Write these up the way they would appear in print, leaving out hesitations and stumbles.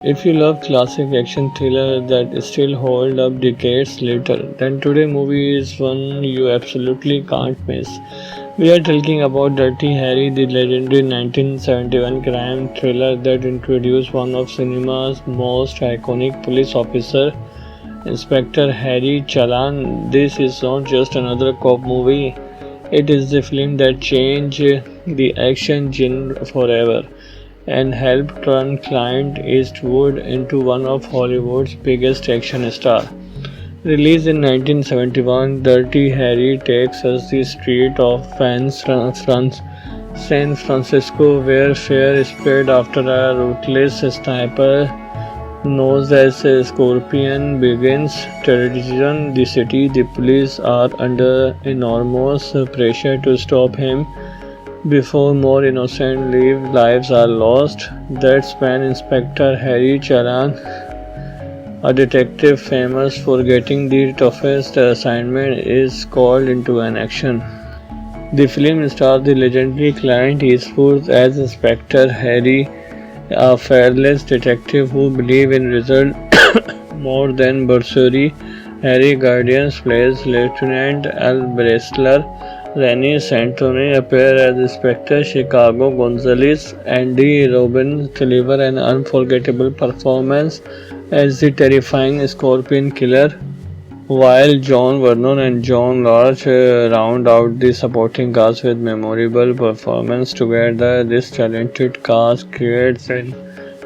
If you love classic action thriller that still hold up decades later, then today movie is one you absolutely can't miss. We are talking about Dirty Harry, the legendary 1971 crime thriller that introduced one of cinema's most iconic police officer, Inspector Harry Chalan. This is not just another cop movie. It is the film that changed the action genre forever and helped turn Clint Eastwood into one of Hollywood's biggest action stars. Released in 1971, Dirty Harry takes us the street of San Francisco where fear spread after a ruthless sniper known as Scorpion begins terrorizing the city. The police are under enormous pressure to stop him before more innocent lives are lost. That's when Inspector Harry Charan, a detective famous for getting the toughest assignment, is called into an action. The film stars the legendary Clint Eastwood as Inspector Harry, a fearless detective who believes in results more than bursary. Harry Guardians plays Lieutenant Al Bressler. Rennie Santoni appears as Inspector Chicago Gonzalez. Andy Robbins delivers an unforgettable performance as the terrifying Scorpion Killer, while John Vernon and John Lodge round out the supporting cast with memorable performances. Together, this talented cast creates an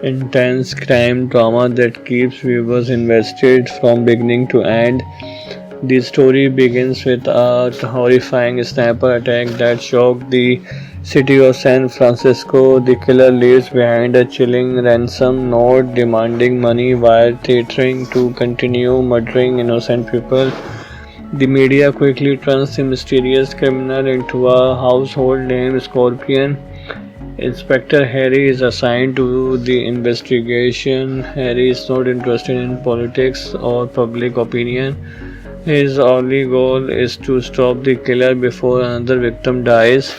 intense crime drama that keeps viewers invested from beginning to end. The story begins with a horrifying sniper attack that shocked the city of San Francisco. The killer leaves behind a chilling ransom note demanding money while threatening to continue murdering innocent people. The media quickly turns the mysterious criminal into a household name, Scorpion. Inspector Harry is assigned to the investigation. Harry is not interested in politics or public opinion. His only goal is to stop the killer before another victim dies.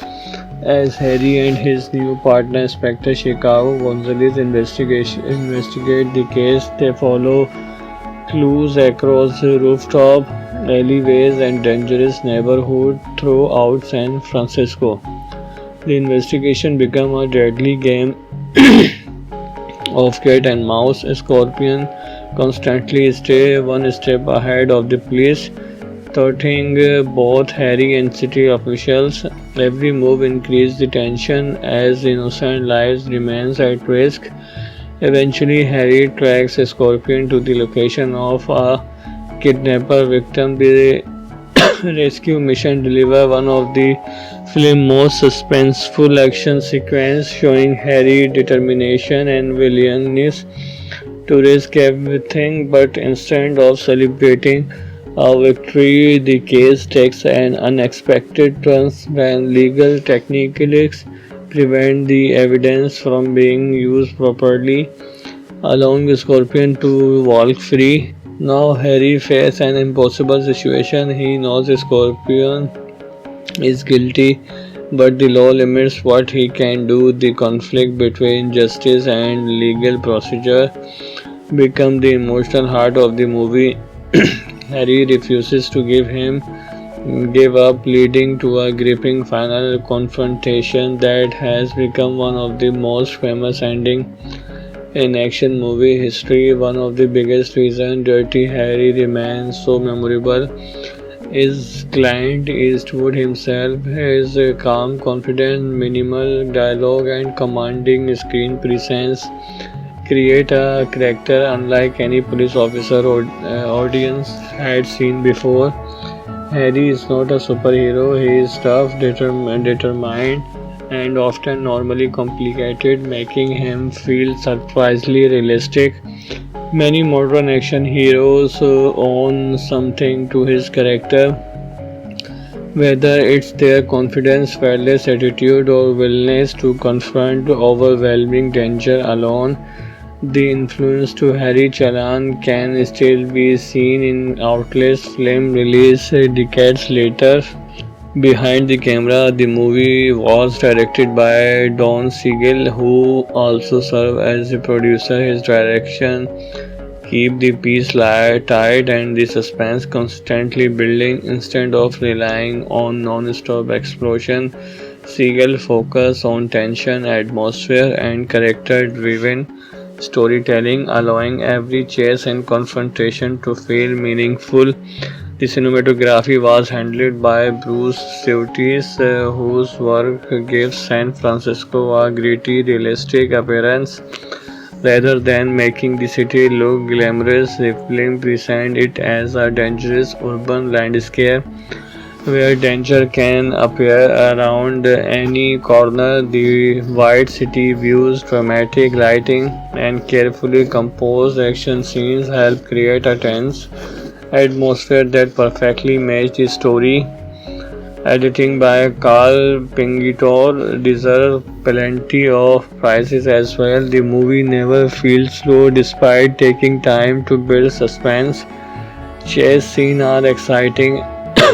As Harry and his new partner Inspector Chicago Gonzalez investigate the case, they follow clues across rooftop alleyways and dangerous neighborhoods throughout San Francisco. The investigation becomes a deadly game of cat and mouse. Scorpion constantly stay one step ahead of the police, thwarting both Harry and city officials. Every move increases the tension as innocent lives remains at risk. Eventually, Harry tracks Scorpion to the location of a kidnapper victim. The rescue mission delivers one of the film's most suspenseful action sequences, showing Harry's determination and willingness to risk everything. But instead of celebrating a victory, the case takes an unexpected turn when legal technicalities prevent the evidence from being used properly, allowing Scorpion to walk free. Now Harry faces an impossible situation. He knows Scorpion is guilty, but the law limits what he can do. The conflict between justice and legal procedure become the emotional heart of the movie. Harry refuses to give up, leading to a gripping final confrontation that has become one of the most famous endings in action movie history. One of the biggest reasons Dirty Harry remains so memorable is Clint Eastwood himself. His calm, confident, minimal dialogue, and commanding screen presence create a character unlike any police officer or audience had seen before. Harry is not a superhero. He is tough, determined, and often normally complicated, making him feel surprisingly realistic. Many modern action heroes own something to his character, whether it's their confidence, fearless attitude, or willingness to confront overwhelming danger alone. The influence to Harry Charan can still be seen in countless films released decades later. Behind the camera, the movie was directed by Don Siegel, who also served as the producer. His direction keep the piece tight and the suspense constantly building instead of relying on non-stop explosion. Siegel focus on tension, atmosphere, and character-driven storytelling, allowing every chase and confrontation to feel meaningful. The cinematography was handled by Bruce Surtees, whose work gives San Francisco a gritty, realistic appearance. Rather than making the city look glamorous, the film presents it as a dangerous urban landscape where danger can appear around any corner. The white city views, dramatic lighting, and carefully composed action scenes help create a tense atmosphere that perfectly matches the story. Editing by Carl Pingitor deserves plenty of prizes as well. The movie never feels slow despite taking time to build suspense. Chase scenes are exciting,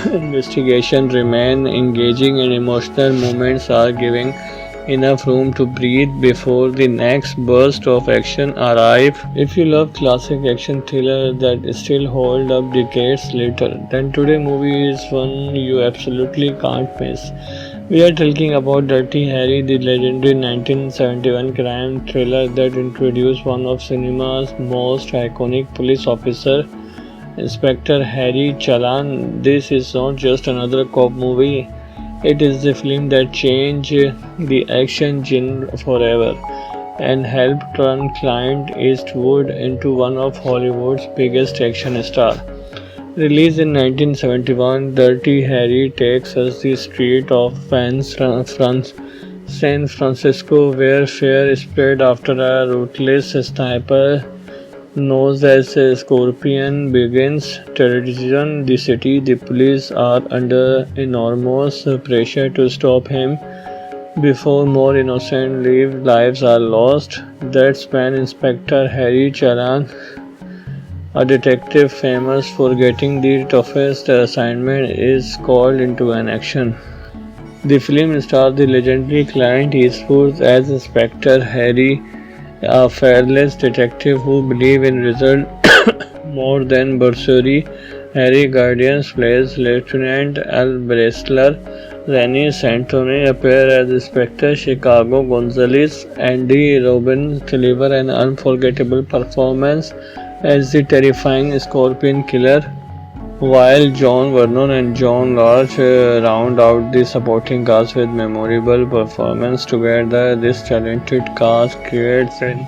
investigation remain engaging, and emotional moments are giving enough room to breathe before the next burst of action arrive. If you love classic action thriller that still hold up decades later, then today movie is one you absolutely can't miss. We are talking about Dirty Harry, the legendary 1971 crime thriller that introduced one of cinema's most iconic police officer, Inspector Harry Chalan. This is not just another cop movie. It is the film that changed the action genre forever and helped turn Clint Eastwood into one of Hollywood's biggest action stars. Released in 1971, Dirty Harry takes us the street of San Francisco, where fear is spread after a ruthless sniper known as Scorpion begins terrorizing the city. The police are under enormous pressure to stop him before more innocent lives are lost. That's when Inspector Harry Charan, a detective famous for getting the toughest assignment, is called into an action. The film stars the legendary Clint Eastwood as Inspector Harry, a fearless detective who believes in results more than bursary. Harry Guardians plays Lieutenant Al Bressler. Rennie Santoni appears as Inspector Chicago Gonzalez. Andy Robin delivers an unforgettable performance as the terrifying Scorpion Killer, while John Vernon and John Lodge round out the supporting cast with memorable performances. Together, this talented cast creates an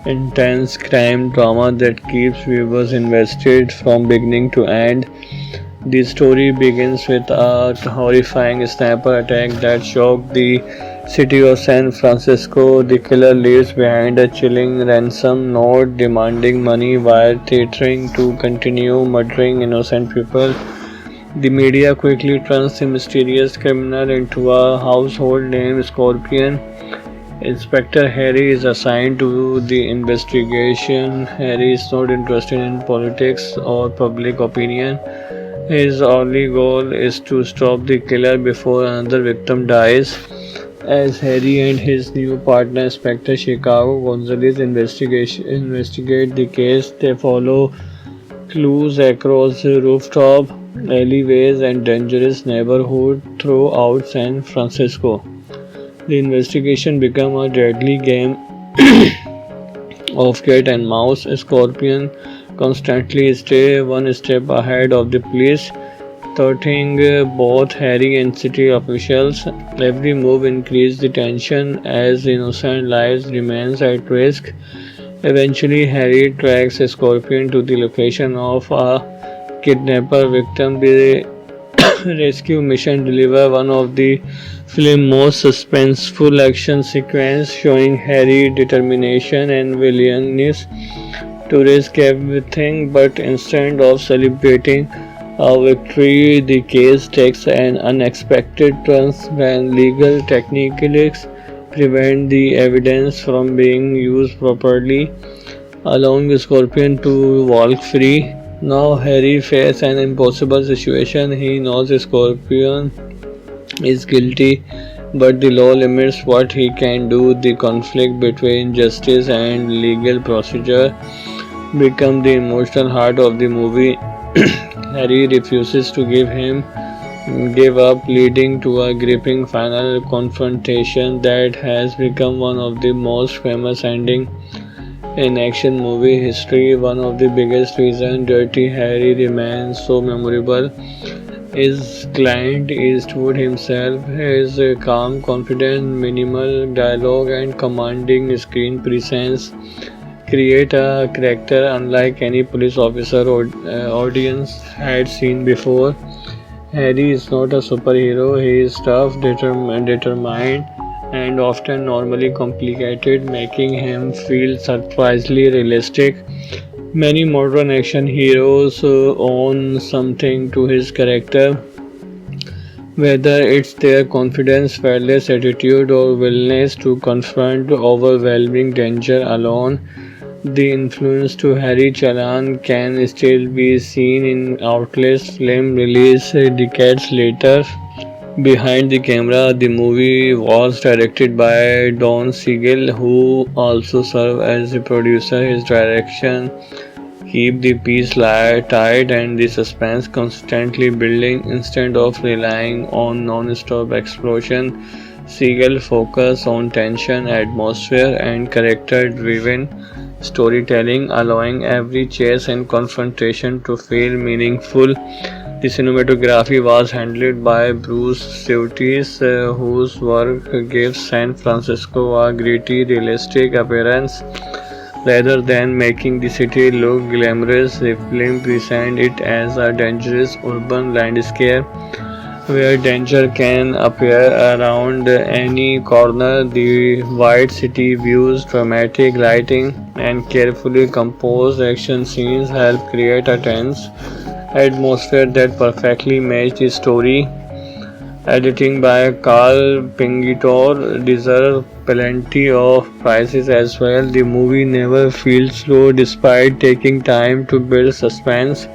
intense crime drama that keeps viewers invested from beginning to end. The story begins with a horrifying sniper attack that shocked the city of San Francisco. The killer leaves behind a chilling ransom note demanding money while threatening to continue murdering innocent people. The media quickly turns the mysterious criminal into a household name, Scorpion. Inspector Harry is assigned to the investigation. Harry is not interested in politics or public opinion. His only goal is to stop the killer before another victim dies. As Harry and his new partner Inspector Chicago Gonzalez investigate the case, they follow clues across rooftop, alleyways, and dangerous neighborhoods throughout San Francisco. The investigation becomes a deadly game of cat and mouse. Scorpion constantly stay one step ahead of the police, thwarting both Harry and city officials. Every move increases the tension as innocent lives remain at risk. Eventually, Harry tracks Scorpion to the location of a kidnapper victim. The rescue mission delivers one of the film's most suspenseful action sequences, showing Harry's determination and willingness to risk everything. But instead of celebrating a victory, the case takes an unexpected turn when legal techniques prevent the evidence from being used properly, allowing Scorpion to walk free. Now Harry faces an impossible situation. He knows Scorpion is guilty, but the law limits what he can do. The conflict between justice and legal procedure become the emotional heart of the movie. Harry refuses to give up, leading to a gripping final confrontation that has become one of the most famous endings in action movie history. One of the biggest reasons Dirty Harry remains so memorable is Clint Eastwood himself. His calm, confident, minimal dialogue, and commanding screen presence create a character unlike any police officer or audience had seen before. Harry is not a superhero, he is tough, determined, and often normally complicated, making him feel surprisingly realistic. Many modern action heroes own something to his character, whether it's their confidence, fearless attitude, or willingness to confront overwhelming danger alone. The influence to Harry Chalan can still be seen in Outlast film released decades later. Behind the camera, the movie was directed by Don Siegel, who also served as the producer. His direction keep the piece tight and the suspense constantly building instead of relying on non-stop explosion. Siegel focus on tension, atmosphere, and character-driven storytelling, allowing every chase and confrontation to feel meaningful. The cinematography was handled by Bruce Surtees, whose work gives San Francisco a gritty, realistic appearance. Rather than making the city look glamorous, the film presents it as a dangerous urban landscape where danger can appear around any corner. The White City views, dramatic lighting, and carefully composed action scenes help create a tense atmosphere that perfectly matches the story. Editing by Carl Pingitor deserves plenty of prizes as well. The movie never feels slow despite taking time to build suspense.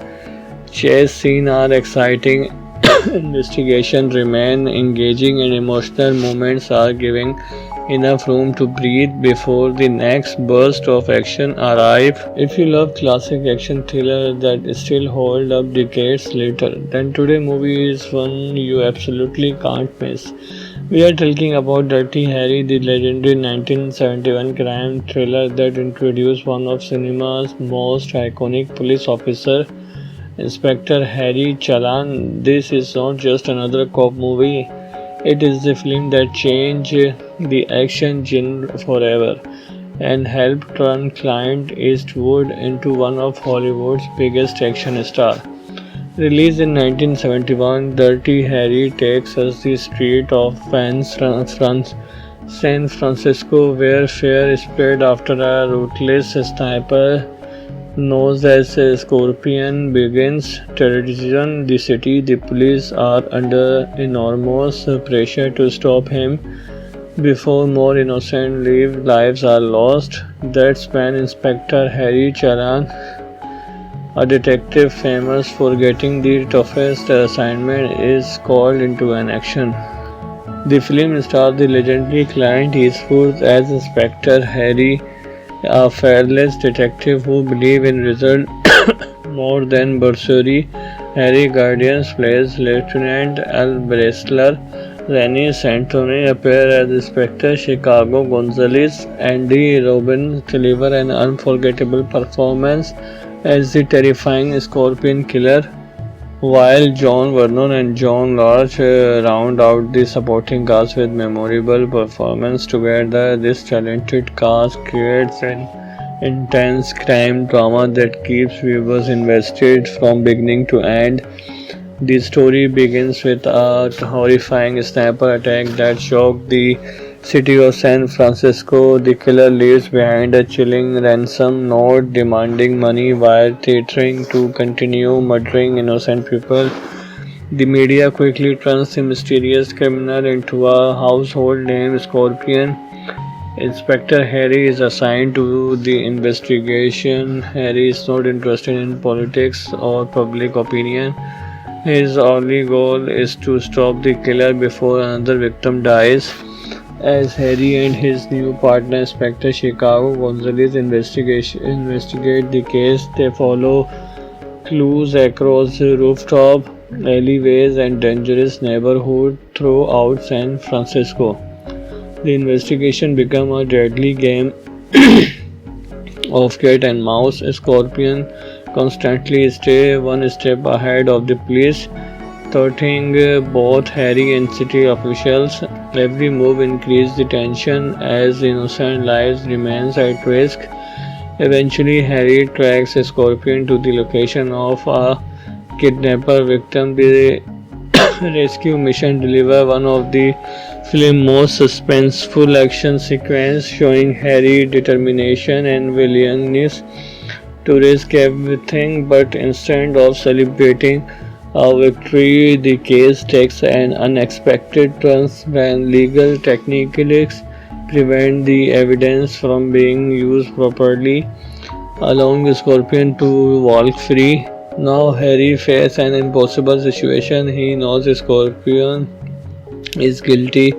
Chase scenes are exciting, investigation remain engaging, and emotional moments are giving enough room to breathe before the next burst of action arrive. If you love classic action thriller that still hold up decades later, then today movie is one you absolutely can't miss. We are talking about Dirty Harry, the legendary 1971 crime thriller that introduced one of cinema's most iconic police officer, Inspector Harry Chalan. This is not just another cop movie. It is the film that changed the action genre forever and helped turn Clint Eastwood into one of Hollywood's biggest action stars. Released in 1971, Dirty Harry takes us the street of San Francisco, where fear is spread after a ruthless sniper known as Scorpion begins terrorizing the city. The police are under enormous pressure to stop him before more innocent lives are lost. That's when Inspector Harry Charan, a detective famous for getting the toughest assignment, is called into an action. The film stars the legendary Clint Eastwood as Inspector Harry, a fearless detective who believes in results more than bursary. Harry Guardians plays Lieutenant Al Bressler. Rennie Santoni appears as Inspector Chicago Gonzalez. Andy Robin delivers an unforgettable performance as the terrifying Scorpion Killer, while John Vernon and John Lodge round out the supporting cast with memorable performances. Together, this talented cast creates an intense crime drama that keeps viewers invested from beginning to end. The story begins with a horrifying sniper attack that shocked the city of San Francisco. The killer leaves behind a chilling ransom note demanding money while threatening to continue murdering innocent people. The media quickly turns the mysterious criminal into a household name, Scorpion. Inspector Harry is assigned to the investigation. Harry is not interested in politics or public opinion. His only goal is to stop the killer before another victim dies. As Harry and his new partner Inspector Chicago Gonzalez investigate the case, they follow clues across rooftop, alleyways, and dangerous neighborhoods throughout San Francisco. The investigation becomes a deadly game of cat and mouse. Scorpion constantly stay one step ahead of the police, thwarting both Harry and city officials. Every move increases the tension as innocent lives remain at risk. Eventually, Harry tracks Scorpion to the location of a kidnapper victim. The rescue mission delivers one of the film's most suspenseful action sequences, showing Harry's determination and willingness to risk everything. But instead of celebrating a victory, the case takes an unexpected turn when legal technicalities prevent the evidence from being used properly, allowing Scorpion to walk free. Now Harry faces an impossible situation. He knows Scorpion is guilty,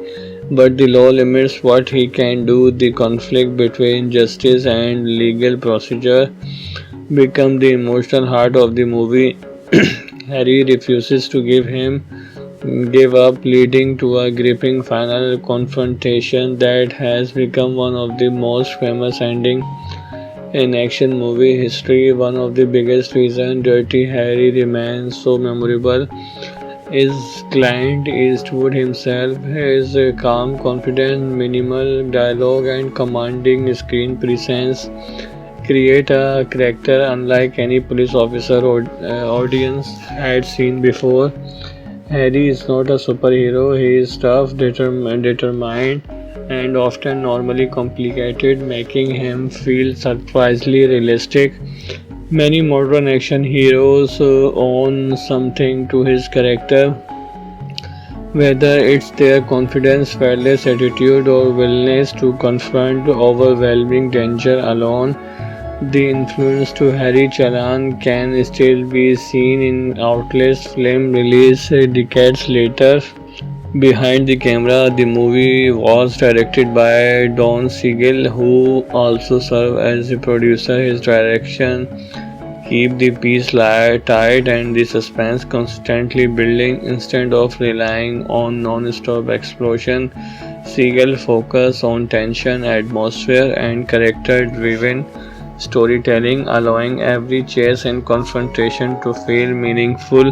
but the law limits what he can do. The conflict between justice and legal procedure become the emotional heart of the movie. Harry refuses to give up, leading to a gripping final confrontation that has become one of the most famous endings in action movie history. One of the biggest reasons Dirty Harry remains so memorable is Clint Eastwood himself. His calm, confident, minimal dialogue, and commanding screen presence create a character unlike any police officer or audience had seen before. Harry is not a superhero. He is tough, determined, and often normally complicated, making him feel surprisingly realistic. Many modern action heroes own something to his character, whether it's their confidence, fearless attitude, or willingness to confront overwhelming danger alone. The influence to Harry Chalan can still be seen in Outlaw's film released decades later. Behind the camera, the movie was directed by Don Siegel, who also served as the producer. His direction keep the piece tight and the suspense constantly building instead of relying on non-stop explosion. Siegel focus on tension, atmosphere, and character-driven storytelling, allowing every chase and confrontation to feel meaningful.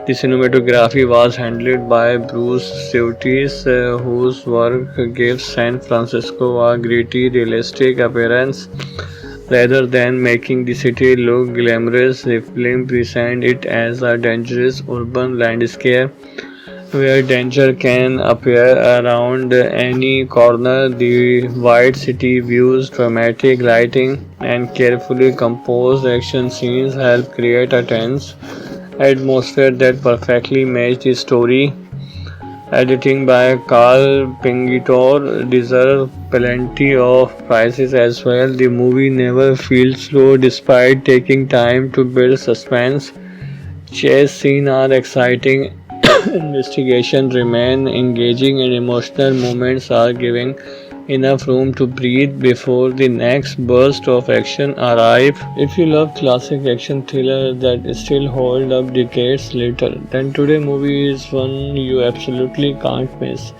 The cinematography was handled by Bruce Surtees, whose work gives San Francisco a gritty, realistic appearance. Rather than making the city look glamorous, the film presents it as a dangerous urban landscape where danger can appear around any corner. The White City views, dramatic lighting, and carefully composed action scenes help create a tense atmosphere that perfectly matches the story. Editing by Carl Pingitor deserves plenty of prizes as well. The movie never feels slow despite taking time to build suspense. Chase scenes are exciting, investigation remain engaging, and emotional moments are giving enough room to breathe before the next burst of action arrive. If you love classic action thriller that still hold up decades later, then today movie is one you absolutely can't miss.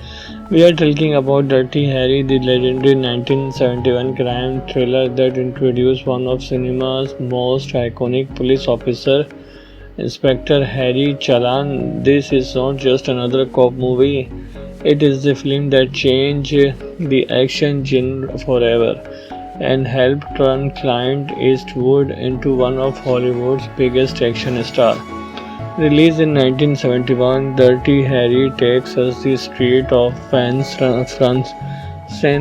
We are talking about Dirty Harry, the legendary 1971 crime thriller that introduced one of cinema's most iconic police officer, Inspector Harry Chalan. This is not just another cop movie. It is the film that changed the action genre forever and helped turn Clint Eastwood into one of Hollywood's biggest action stars. Released in 1971, Dirty Harry takes us the street of San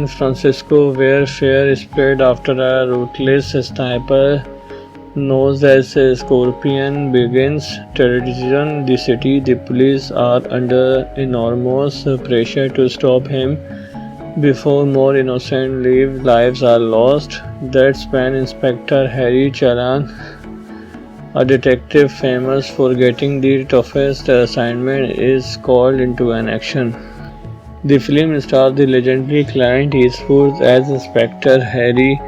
Francisco, where fear spread after a ruthless sniper known as Scorpion begins terrorizing the city. The police are under enormous pressure to stop him before more innocent lives are lost. That's when Inspector Harry Chalan A detective famous for getting the toughest assignment is called into an action. The film stars the legendary Clint Eastwood as Inspector Harry,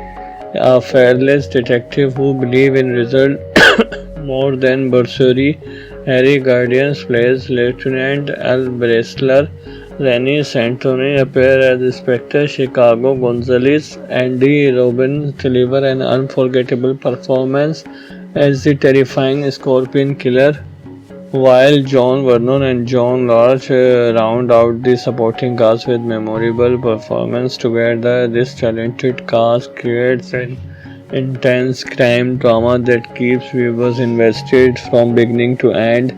a fearless detective who believes in results more than bursary. Harry Guardians plays Lieutenant Al Bressler. Rennie Santoni appears as Inspector Chicago Gonzalez. Andy Robin delivers an unforgettable performance as the terrifying Scorpion Killer, while John Vernon and John Lodge round out the supporting cast with memorable performances. Together, this talented cast creates an intense crime drama that keeps viewers invested from beginning to end.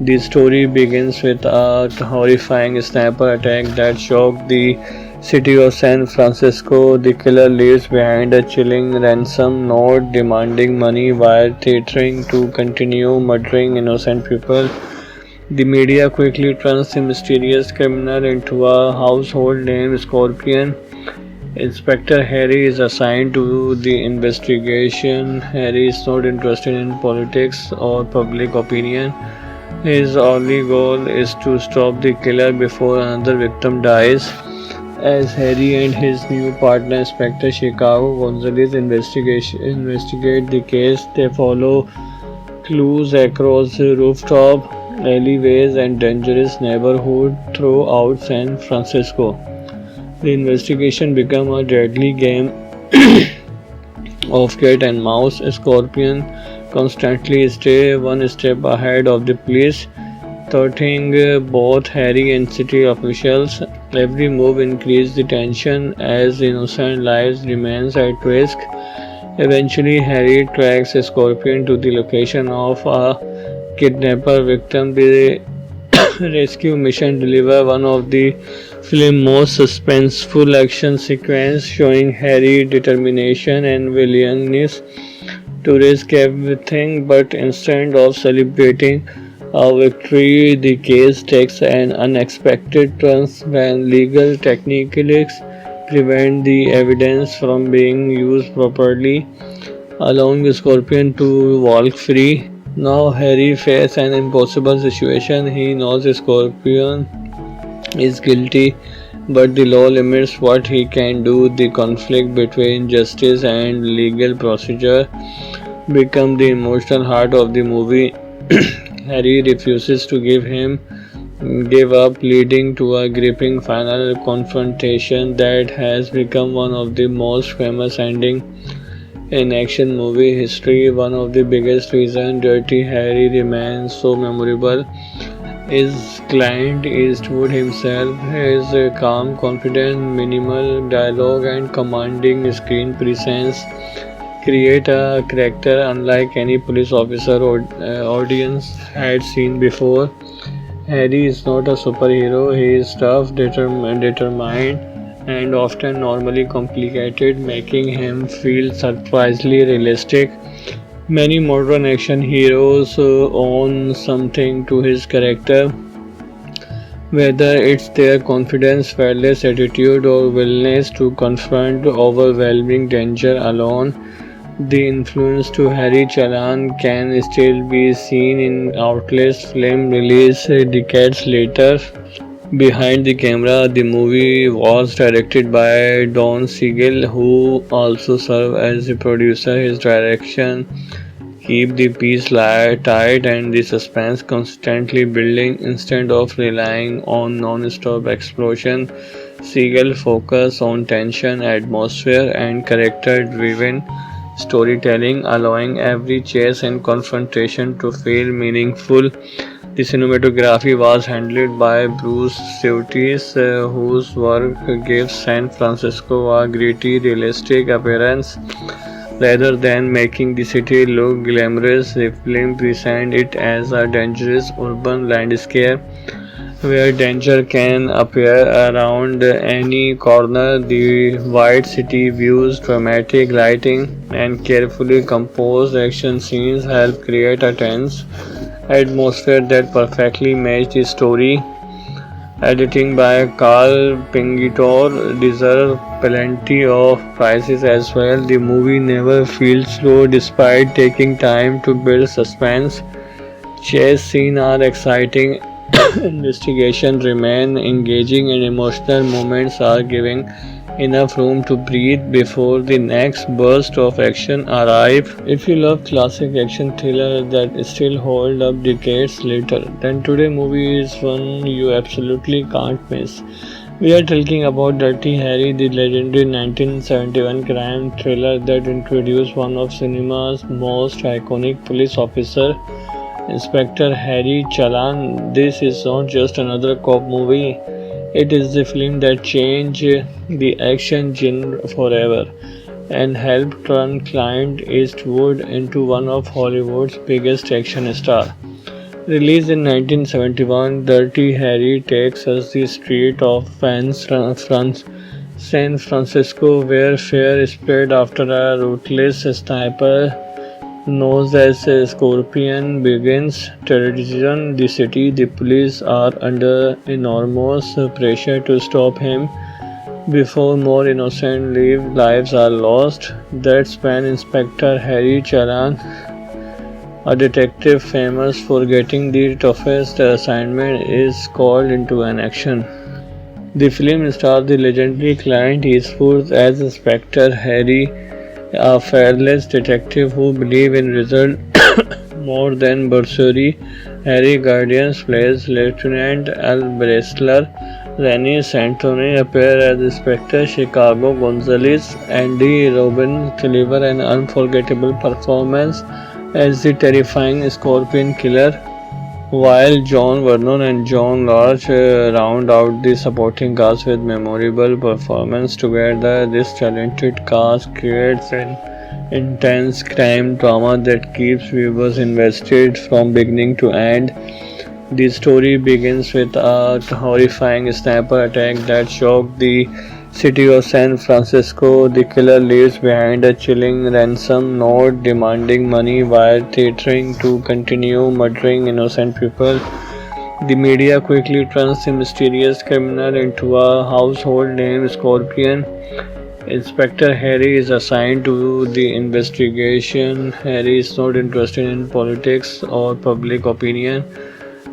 The story begins with a horrifying sniper attack that shocked the city of San Francisco. The killer leaves behind a chilling ransom note demanding money while threatening to continue murdering innocent people. The media quickly turns the mysterious criminal into a household name, Scorpion. Inspector Harry is assigned to the investigation. Harry is not interested in politics or public opinion. His only goal is to stop the killer before another victim dies. As Harry and his new partner Inspector Chicago Gonzalez investigate the case, they follow clues across rooftop, alleyways, and dangerous neighborhoods throughout San Francisco. The investigation becomes a deadly game of cat and mouse. Scorpion constantly stay one step ahead of the police, thwarting both Harry and city officials. Every move increases the tension as innocent lives remains at risk. Eventually, Harry tracks Scorpion to the location of a kidnapper victim. The rescue mission delivers one of the film's most suspenseful action sequences, showing Harry's determination and willingness to risk everything. But instead of celebrating a victory, the case takes an unexpected turn when legal techniques prevent the evidence from being used properly, allowing Scorpion to walk free. Now Harry faces an impossible situation. He knows Scorpion is guilty, but the law limits what he can do. The conflict between justice and legal procedure become the emotional heart of the movie. Harry refuses to give up, leading to a gripping final confrontation that has become one of the most famous endings in action movie history. One of the biggest reasons Dirty Harry remains so memorable is Clint Eastwood himself. His calm, confident, minimal dialogue, and commanding screen presence create a character unlike any police officer or audience had seen before. Harry is not a superhero. He is tough, determined, and often normally complicated, making him feel surprisingly realistic. Many modern action heroes own something to his character, whether it's their confidence, fearless attitude, or willingness to confront overwhelming danger alone. The influence to Harry Chalan can still be seen in Outlast film released decades later. Behind the camera, the movie was directed by Don Siegel, who also served as the producer. His direction keep the piece tight and the suspense constantly building instead of relying on non-stop explosion. Siegel focus on tension, atmosphere, and character-driven storytelling, allowing every chase and confrontation to feel meaningful. The cinematography was handled by Bruce Surtees, whose work gives San Francisco a gritty, realistic appearance. Rather than making the city look glamorous, the film presents it as a dangerous urban landscape where danger can appear around any corner. The White City views, dramatic lighting, and carefully composed action scenes help create a tense atmosphere that perfectly matches the story. Editing by Carl Pingitor deserves plenty of prizes as well. The movie never feels slow despite taking time to build suspense. Chase scenes are exciting, investigation remain engaging, and emotional moments are giving enough room to breathe before the next burst of action arrive. If you love classic action thriller that still hold up decades later, then today movie is one you absolutely can't miss. We are talking about Dirty Harry, the legendary 1971 crime thriller that introduced one of cinema's most iconic police officer, Inspector Harry Chalan. This is not just another cop movie, it is the film that changed the action genre forever and helped turn Clint Eastwood into one of Hollywood's biggest action stars. Released in 1971, Dirty Harry takes us the street of San Francisco, where fear is spread after a ruthless sniper known as Scorpion begins terrorizing the city. The police are under enormous pressure to stop him before more innocent lives are lost. That's when Inspector Harry Charan, a detective famous for getting the toughest assignment, is called into an action. The film stars the legendary Clint Eastwood as Inspector Harry, a fearless detective who believes in results more than bursary. Harry Guardians plays Lieutenant Al Bressler. Rennie Santoni appears as Inspector Chicago Gonzalez. Andy Robin delivers an unforgettable performance as the terrifying Scorpion Killer, while John Vernon and John Lodge round out the supporting cast with memorable performances. Together, this talented cast creates an intense crime drama that keeps viewers invested from beginning to end. The story begins with a horrifying sniper attack that shocked the city of San Francisco. The killer leaves behind a chilling ransom note demanding money while threatening to continue murdering innocent people. The media quickly turns the mysterious criminal into a household name, Scorpion. Inspector Harry is assigned to the investigation. Harry is not interested in politics or public opinion.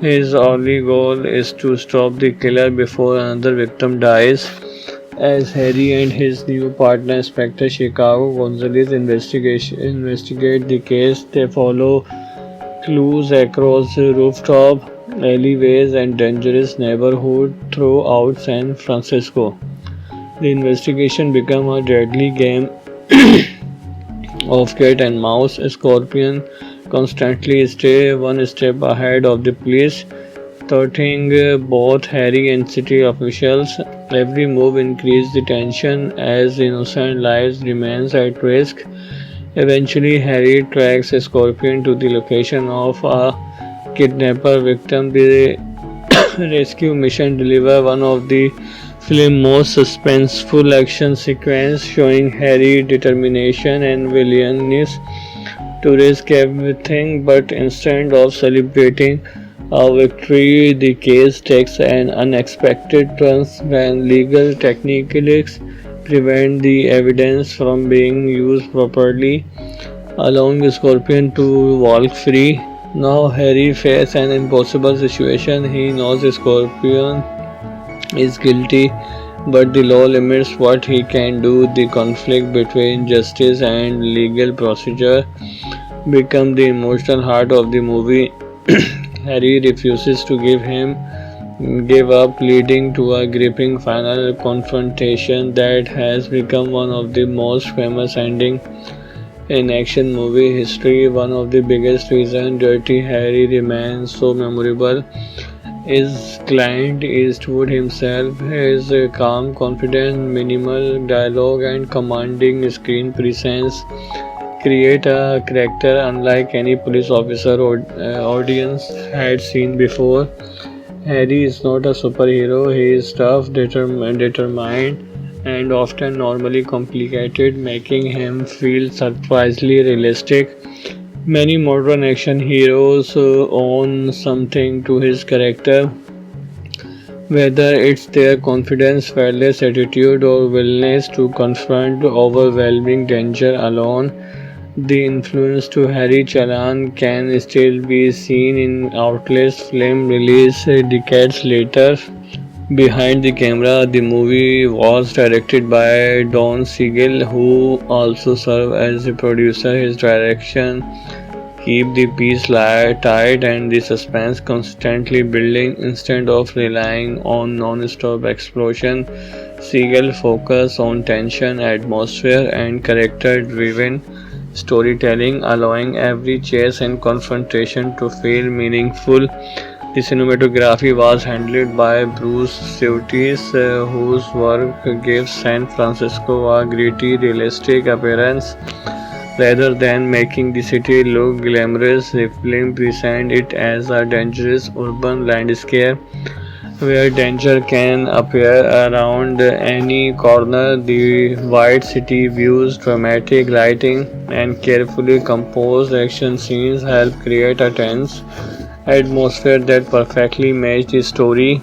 His only goal is to stop the killer before another victim dies. As Harry and his new partner Inspector Chicago Gonzalez investigate the case, they follow clues across rooftop, alleyways, and dangerous neighborhoods throughout San Francisco. The investigation becomes a deadly game of cat and mouse. Scorpion constantly stay one step ahead of the police, thwarting both Harry and city officials. Every move increases the tension as innocent lives remains at risk. Eventually, Harry tracks Scorpion to the location of a kidnapper victim. The rescue mission delivers one of the film's most suspenseful action sequences, showing Harry's determination and willingness to risk everything. But instead of celebrating a victory, the case takes an unexpected turn when legal technicalities prevent the evidence from being used properly, allowing Scorpion to walk free. Now Harry faces an impossible situation. He knows Scorpion is guilty, but the law limits what he can do. The conflict between justice and legal procedure become the emotional heart of the movie. Harry refuses to give up, leading to a gripping final confrontation that has become one of the most famous endings in action movie history. One of the biggest reasons Dirty Harry remains so memorable is Clint Eastwood himself. His calm, confident, minimal dialogue, and commanding screen presence create a character unlike any police officer or audience had seen before. Harry is not a superhero, he is tough, determined, and often normally complicated, making him feel surprisingly realistic. Many modern action heroes own something to his character, Whether it's their confidence, fearless attitude, or willingness to confront overwhelming danger alone, the influence to Harry Chalan can still be seen in Outlast film released decades later. Behind the camera, the movie was directed by Don Siegel, who also served as the producer. His direction keep the piece tight and the suspense constantly building instead of relying on non-stop explosion. Siegel focus on tension, atmosphere, and character-driven storytelling, allowing every chase and confrontation to feel meaningful. The cinematography was handled by Bruce Surtees, whose work gives San Francisco a gritty, realistic appearance. Rather than making the city look glamorous, the film presents it as a dangerous urban landscape where danger can appear around any corner. The white city views, dramatic lighting, and carefully composed action scenes help create a tense atmosphere that perfectly match the story.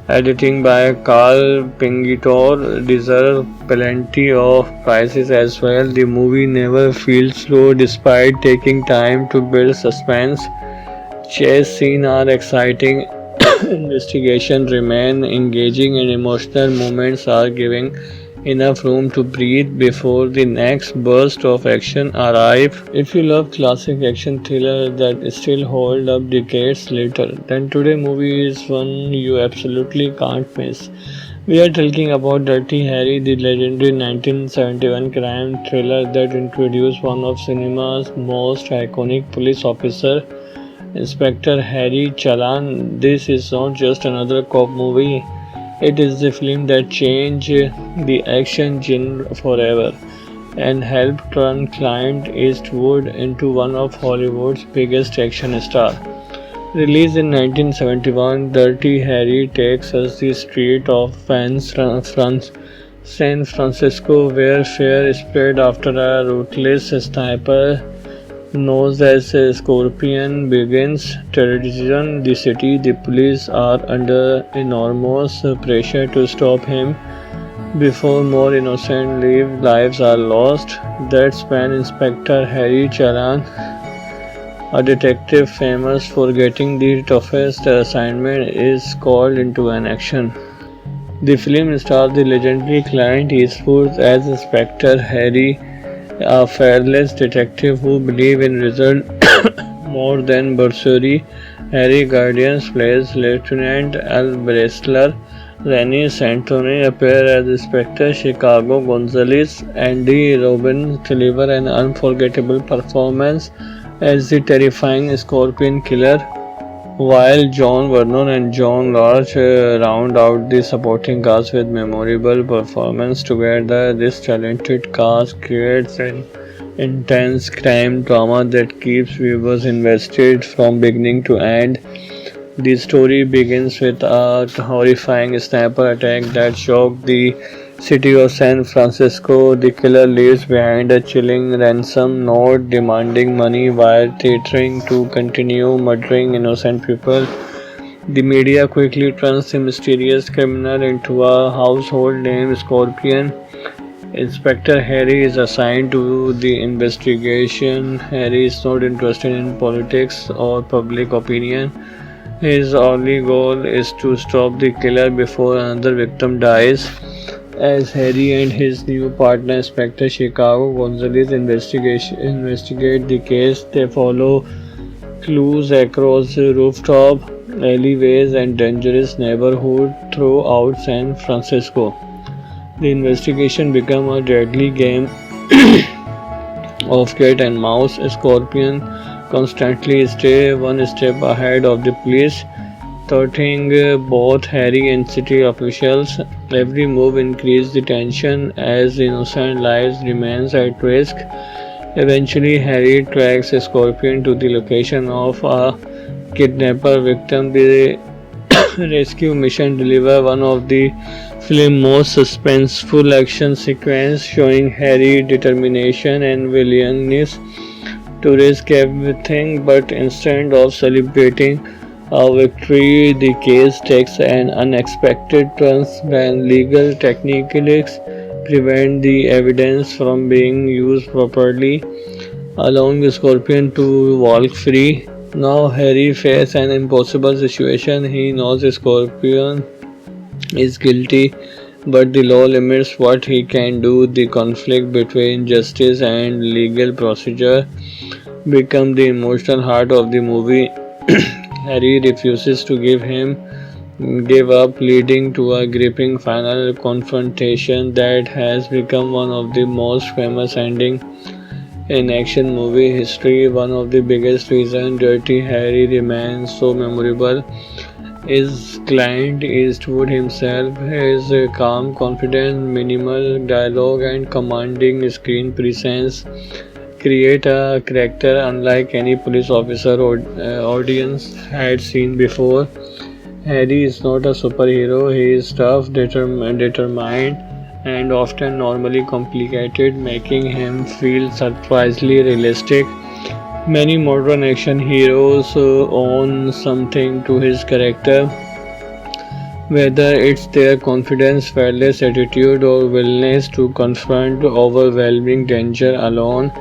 Editing by Carl Pingitor deserves plenty of prizes as well. The movie never feels slow despite taking time to build suspense. Chase scenes are exciting, investigation remain engaging, and emotional moments are giving enough room to breathe before the next burst of action arrive. If you love classic action thriller that still hold up decades later, then today movie is one you absolutely can't miss. We are talking about Dirty Harry, the legendary 1971 crime thriller that introduced one of cinema's most iconic police officer, Inspector Harry Chalan. This is not just another cop movie. It is the film that changed the action genre forever and helped turn Clint Eastwood into one of Hollywood's biggest action stars. Released in 1971, Dirty Harry takes us the street of San Francisco, where fear spread after a ruthless sniper known as Scorpion begins terrorizing the city. The police are under enormous pressure to stop him before more innocent lives are lost. That's when Inspector Harry Charan, a detective famous for getting the toughest assignment, is called into an action. The film stars the legendary Clint Eastwood as Inspector Harry, a fearless detective who believes in results more than bursary. Harry Guardians plays Lieutenant Al Bressler. Rennie Santoni appears as Inspector Chicago Gonzalez. Andy Robin delivers an unforgettable performance as the terrifying Scorpion Killer, while John Vernon and John Lodge round out the supporting cast with memorable performances. Together, this talented cast creates an intense crime drama that keeps viewers invested from beginning to end. The story begins with a horrifying sniper attack that shocked the city of San Francisco. The killer leaves behind a chilling ransom note demanding money while threatening to continue murdering innocent people. The media quickly turns the mysterious criminal into a household name, Scorpion. Inspector Harry is assigned to the investigation. Harry is not interested in politics or public opinion. His only goal is to stop the killer before another victim dies. As Harry and his new partner Inspector Chicago Gonzalez investigate the case, they follow clues across rooftop, alleyways, and dangerous neighborhoods throughout San Francisco. The investigation becomes a deadly game of cat and mouse. Scorpion constantly stay one step ahead of the police, thwarting both Harry and city officials. Every move increases the tension as innocent lives remains at risk. Eventually, Harry tracks Scorpion to the location of a kidnapper victim. The rescue mission delivers one of the film's most suspenseful action sequences, showing Harry's determination and willingness to risk everything. But instead of celebrating A victory, the case takes an unexpected turn when legal techniques prevent the evidence from being used properly, allowing the Scorpion to walk free. Now Harry faces an impossible situation. He knows the Scorpion is guilty, but the law limits what he can do. The conflict between justice and legal procedure become the emotional heart of the movie. Harry refuses to give up, leading to a gripping final confrontation that has become one of the most famous endings in action movie history. One of the biggest reasons Dirty Harry remains so memorable is Clint Eastwood himself. His calm, confident, minimal dialogue, and commanding screen presence create a character unlike any police officer or audience had seen before. Harry is not a superhero, he is tough, determined, and often normally complicated, making him feel surprisingly realistic. Many modern action heroes own something to his character, whether it's their confidence, fearless attitude, or willingness to confront overwhelming danger alone.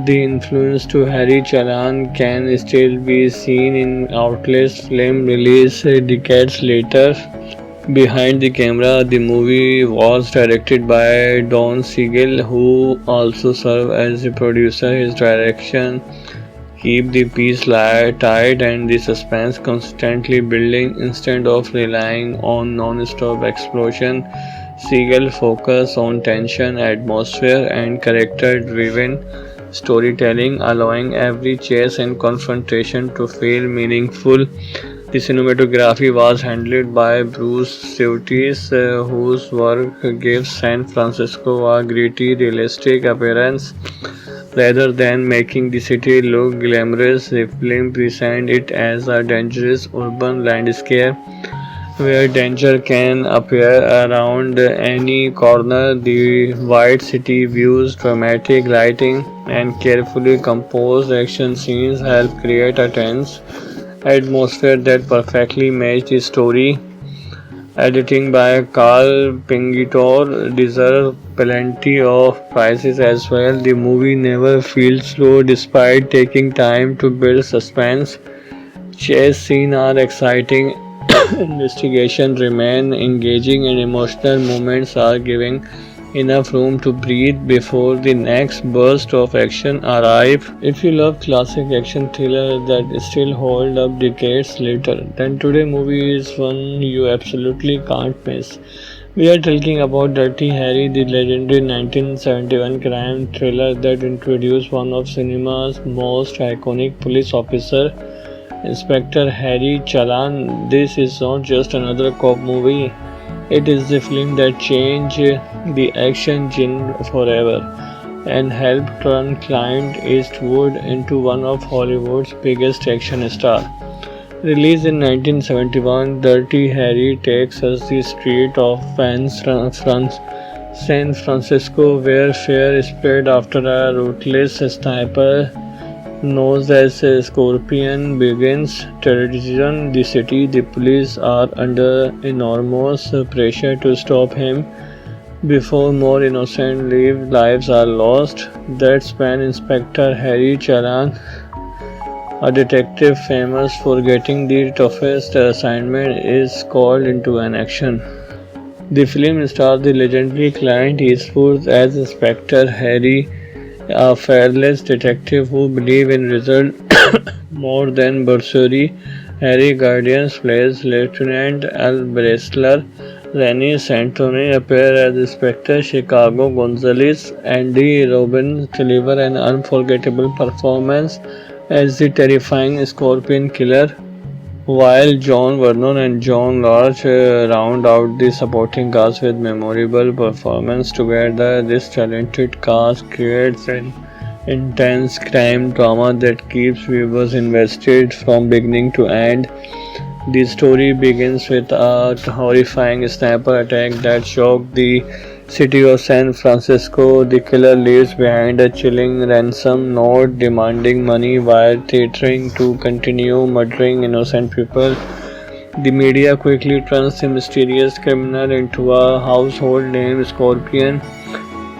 The influence to Harry Chalan can still be seen in Outlast film released decades later. Behind the camera, the movie was directed by Don Siegel, who also served as the producer. His direction keep the piece tight and the suspense constantly building instead of relying on non-stop explosion. Siegel focus on tension, atmosphere, and character-driven storytelling, allowing every chase and confrontation to feel meaningful. The cinematography was handled by Bruce Surtees, whose work gives San Francisco a gritty, realistic appearance. Rather than making the city look glamorous, the film presents it as a dangerous urban landscape where danger can appear around any corner. The white city views, dramatic lighting, and carefully composed action scenes help create a tense atmosphere that perfectly match the story. Editing by Carl Pingitor deserves plenty of prizes as well. The movie never feels slow despite taking time to build suspense. Chase scenes are exciting, investigation remain engaging, and emotional moments are giving enough room to breathe before the next burst of action arrive. If you love classic action thriller that still hold up decades later, then today movie is one you absolutely can't miss. We are talking about Dirty Harry, the legendary 1971 crime thriller that introduced one of cinema's most iconic police officer, Inspector Harry Chalan. This is not just another cop movie. It is the film that changed the action genre forever and helped turn Clint Eastwood into one of Hollywood's biggest action stars. Released in 1971, Dirty Harry takes us the street of San Francisco, where fear spread after a ruthless sniper known as Scorpion begins terrorizing the city. The police are under enormous pressure to stop him before more innocent lives are lost. That's when Inspector Harry Charan, a detective famous for getting the toughest assignment, is called into an action. The film stars the legendary Clint Eastwood as Inspector Harry, a fearless detective who believes in results more than bursary. Harry Guardians plays Lieutenant Al Bressler. Rennie Santoni appears as Inspector Chicago Gonzalez. Andy Robin delivers an unforgettable performance as the terrifying Scorpion Killer, while John Vernon and John Lodge round out the supporting cast with memorable performances. Together, this talented cast creates an intense crime drama that keeps viewers invested from beginning to end. The story begins with a horrifying sniper attack that shocked the city of San Francisco. The killer leaves behind a chilling ransom note demanding money while threatening to continue murdering innocent people. The media quickly turns the mysterious criminal into a household name, Scorpion.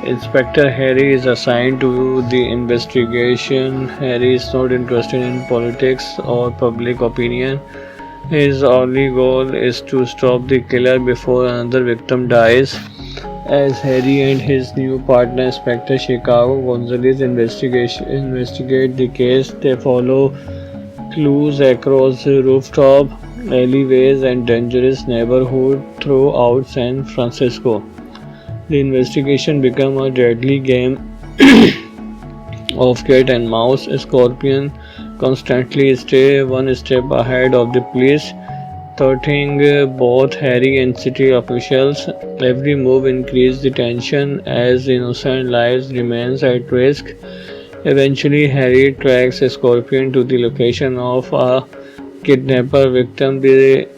Inspector Harry is assigned to the investigation. Harry is not interested in politics or public opinion. His only goal is to stop the killer before another victim dies. As Harry and his new partner, Inspector Chicago Gonzalez, investigate the case, they follow clues across rooftop, alleyways, and dangerous neighborhoods throughout San Francisco. The investigation becomes a deadly game of cat and mouse. Scorpion constantly stay one step ahead of the police, thwarting both Harry and city officials. Every move increases the tension as innocent lives remains at risk. Eventually, Harry tracks Scorpion to the location of a kidnapper victim. The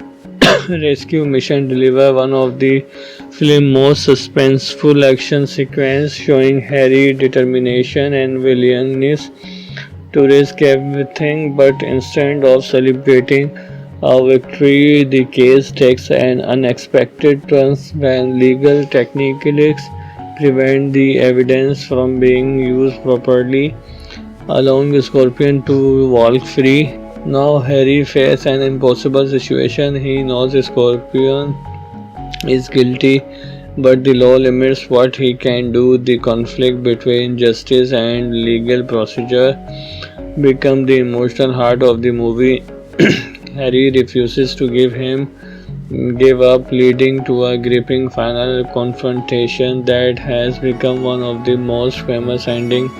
rescue mission delivers one of the film's most suspenseful action sequences, showing Harry's determination and willingness to risk everything. But instead of celebrating a victory, the case takes an unexpected turn when legal technicalities prevent the evidence from being used properly, allowing Scorpion to walk free. Now Harry faces an impossible situation. He knows Scorpion is guilty, but the law limits what he can do. The conflict between justice and legal procedure become the emotional heart of the movie. Harry refuses to give up, leading to a gripping final confrontation that has become one of the most famous endings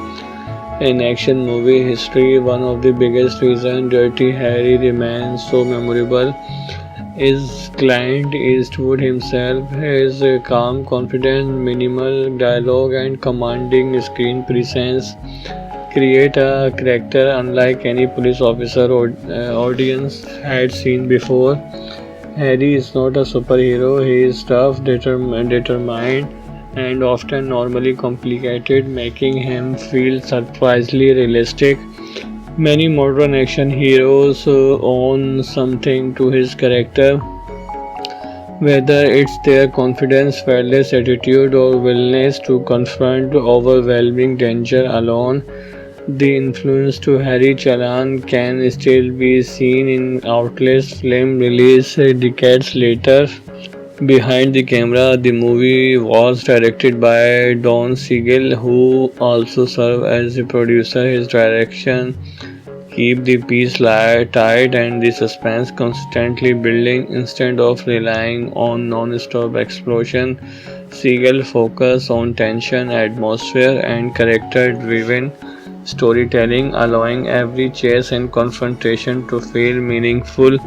in action movie history. One of the biggest reasons Dirty Harry remains so memorable is Clint Eastwood himself. His calm, confident, minimal dialogue, and commanding screen presence create a character unlike any police officer or audience had seen before. Harry is not a superhero. He is tough, determined, and often normally complicated, making him feel surprisingly realistic. Many modern action heroes own something to his character, whether it's their confidence, fearless attitude, or willingness to confront overwhelming danger alone. The influence to Harry Chalan can still be seen in Outlast film released decades later. Behind the camera, the movie was directed by Don Siegel, who also served as the producer. His direction keep the piece tight and the suspense constantly building instead of relying on non-stop explosion. Siegel focus on tension, atmosphere, and character-driven storytelling, allowing every chase and confrontation to feel meaningful.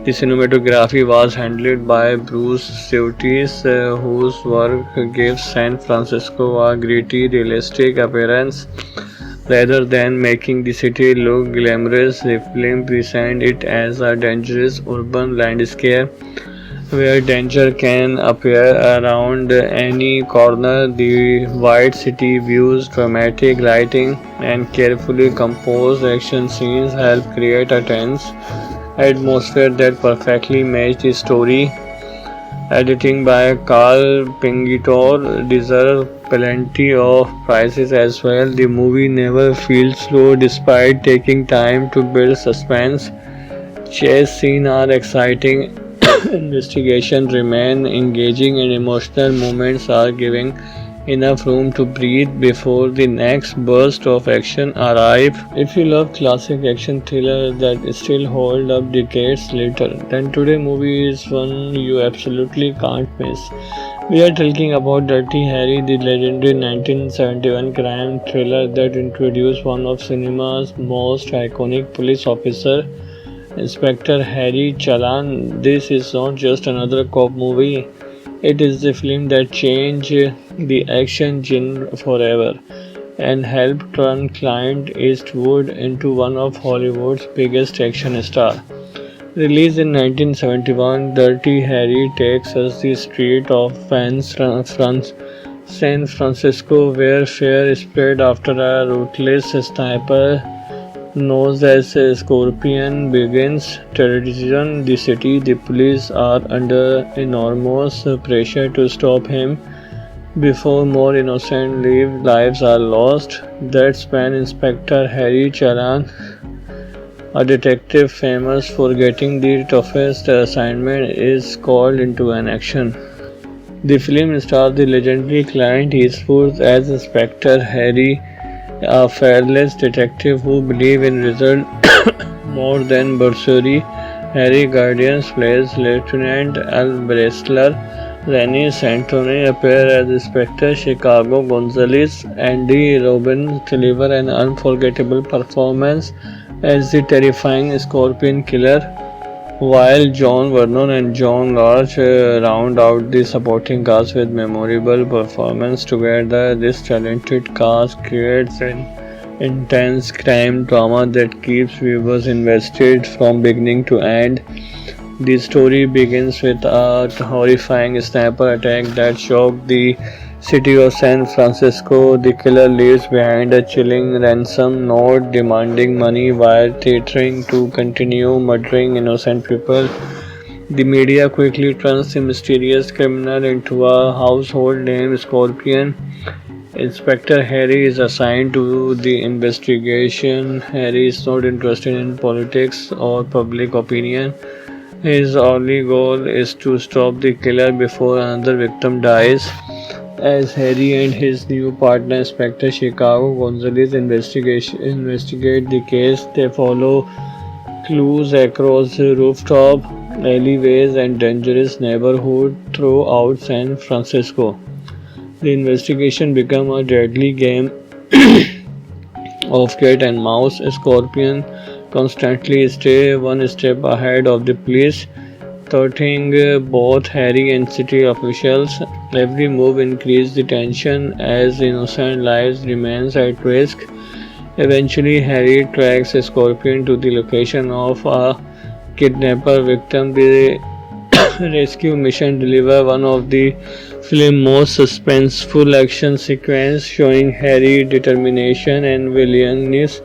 The cinematography was handled by Bruce Surtees, whose work gives San Francisco a gritty, realistic appearance. Rather than making the city look glamorous, the film presents it as a dangerous urban landscape where danger can appear around any corner. The white city views, dramatic lighting, and carefully composed action scenes help create a tense atmosphere that perfectly matches the story. Editing by Carl Pingitor deserves plenty of prizes as well. The movie never feels slow despite taking time to build suspense. Chase scenes are exciting, investigation remain engaging, and emotional moments are giving enough room to breathe before the next burst of action arrives. If you love classic action thriller that still hold up decades later, then today's movie is one you absolutely can't miss. We are talking about Dirty Harry, the legendary 1971 crime thriller that introduced one of cinema's most iconic police officers, Inspector Harry Chalan. This is not just another cop movie. It is the film that changed the action genre forever and helped turn Clint Eastwood into one of Hollywood's biggest action stars. Released in 1971, Dirty Harry takes us the street of San Francisco, where fear spread after a ruthless sniper known as Scorpion begins terrorizing the city. The police are under enormous pressure to stop him before more innocent lives are lost. That's when Inspector Harry Charan, a detective famous for getting the toughest assignment, is called into an action. The film stars the legendary Clint Eastwood as Inspector Harry, a fearless detective who believes in results more than bursary. Harry Guardians plays Lieutenant Al Bressler. Rennie Santoni appears as Inspector Chicago Gonzalez. Andy Robin delivers an unforgettable performance as the terrifying Scorpion Killer, while John Vernon and John Lodge round out the supporting cast with memorable performances. Together, this talented cast creates an intense crime drama that keeps viewers invested from beginning to end. The story begins with a horrifying sniper attack that shocked the city of San Francisco. The killer leaves behind a chilling ransom note demanding money while threatening to continue murdering innocent people. The media quickly turns the mysterious criminal into a household name. Scorpion. Inspector Harry is assigned to the investigation. Harry is not interested in politics or public opinion. His only goal is to stop the killer before another victim dies. As Harry and his new partner Inspector Chicago Gonzalez investigate the case, they follow clues across rooftop, alleyways, and dangerous neighborhoods throughout San Francisco. The investigation becomes a deadly game of cat and mouse. Scorpion constantly stay one step ahead of the police, thwarting both Harry and city officials. Every move increases the tension as innocent lives remains at risk. Eventually, Harry tracks Scorpion to the location of a kidnapper victim. The rescue mission delivers one of the film's most suspenseful action sequences, showing Harry's determination and willingness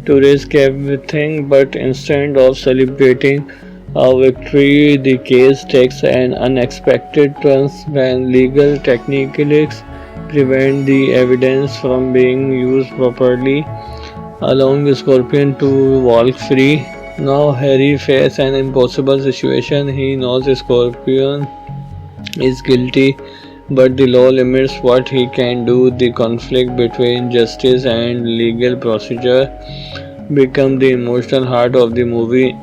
to risk everything. But instead of celebrating a victory, the case takes an unexpected turn when legal technicalities prevent the evidence from being used properly, allowing the Scorpion to walk free. Now Harry faces an impossible situation. He knows the Scorpion is guilty, but the law limits what he can do. The conflict between justice and legal procedure become the emotional heart of the movie.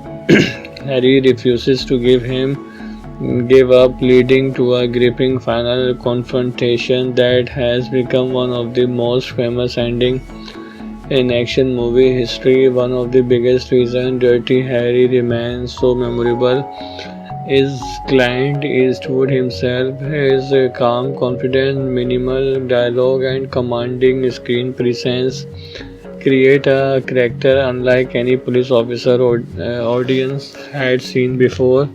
Harry refuses to give up, leading to a gripping final confrontation that has become one of the most famous endings in action movie history. One of the biggest reasons Dirty Harry remains so memorable is Clint Eastwood himself. His calm, confident, minimal dialogue, and commanding screen presence create a character unlike any police officer or audience had seen before.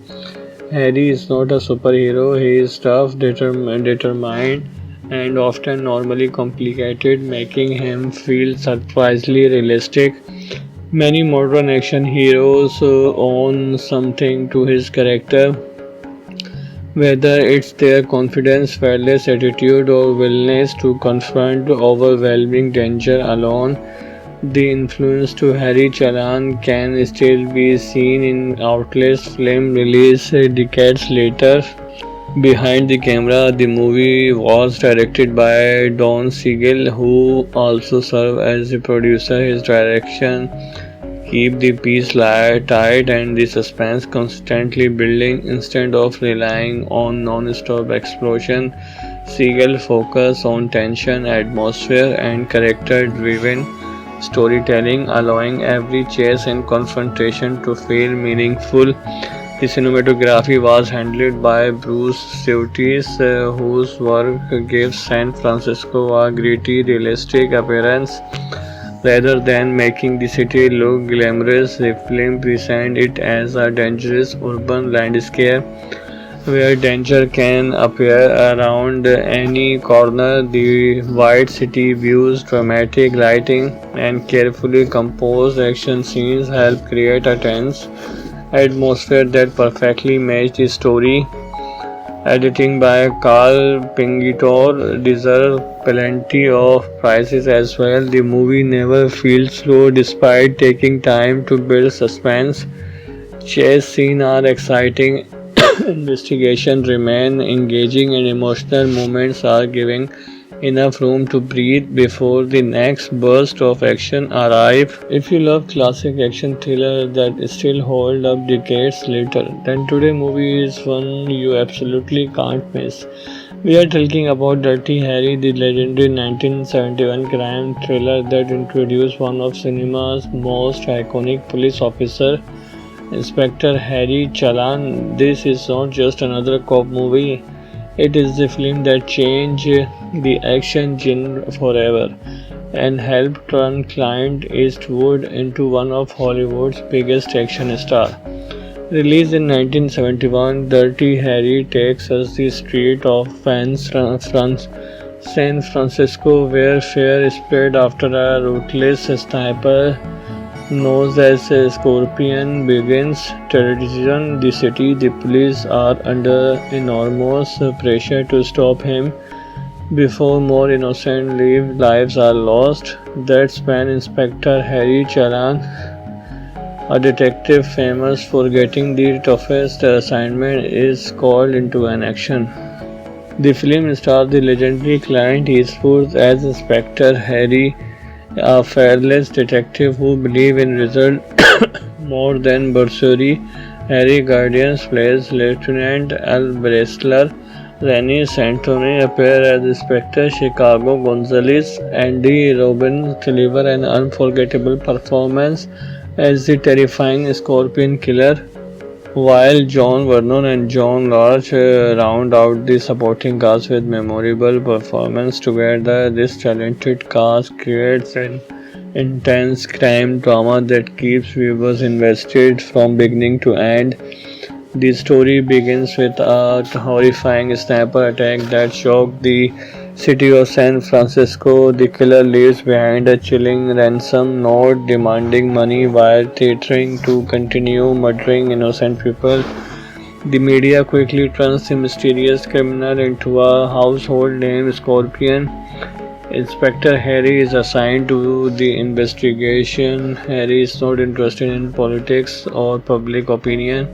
Harry is not a superhero. He is tough, determined, and often normally complicated, making him feel surprisingly realistic. Many modern action heroes own something to his character, whether it's their confidence, fearless attitude, or willingness to confront overwhelming danger alone. The influence to Harry Charan can still be seen in Outlast film released decades later. Behind the camera, the movie was directed by Don Siegel, who also served as the producer. His direction keep the pace tight and the suspense constantly building instead of relying on non-stop explosion. Siegel focus on tension, atmosphere, and character-driven storytelling, allowing every chase and confrontation to feel meaningful. The cinematography was handled by Bruce Surtees, whose work gives San Francisco a gritty, realistic appearance. Rather than making the city look glamorous, the film presents it as a dangerous urban landscape. where danger can appear around any corner. The wide city views, dramatic lighting, and carefully composed action scenes help create a tense atmosphere that perfectly matches the story. Editing by Carl Pingitor deserves plenty of prizes as well. The movie never feels slow despite taking time to build suspense. Chase scenes are exciting, investigation remain engaging, and emotional moments are giving enough room to breathe before the next burst of action arrive. If you love classic action thriller that still hold up decades later, then today movie is one you absolutely can't miss. We are talking about Dirty Harry, the legendary 1971 crime thriller that introduced one of cinema's most iconic police officer, Inspector Harry Chalan. This is not just another cop movie, it is the film that changed the action genre forever and helped turn Clint Eastwood into one of Hollywood's biggest action stars. Released in 1971, Dirty Harry takes us the street of San Francisco, where fear is spread after a ruthless sniper known as Scorpion begins terrorizing the city. The police are under enormous pressure to stop him before more innocent lives are lost. That's when Inspector Harry Chalan, a detective famous for getting the toughest assignment, is called into an action. The film stars the legendary Clint Eastwood as Inspector Harry, a fearless detective who believes in results more than bursary. Harry Guardians plays Lieutenant Al Bressler. Rennie Santoni appears as Inspector Chicago Gonzalez. Andy Robbins delivers an unforgettable performance as the terrifying Scorpion Killer, while John Vernon and John Lodge round out the supporting cast with memorable performances. Together, this talented cast creates an intense crime drama that keeps viewers invested from beginning to end. The story begins with a horrifying sniper attack that shocked the city of San Francisco. The killer leaves behind a chilling ransom note demanding money while threatening to continue murdering innocent people. The media quickly turns the mysterious criminal into a household name, Scorpion. Inspector Harry is assigned to the investigation. Harry is not interested in politics or public opinion.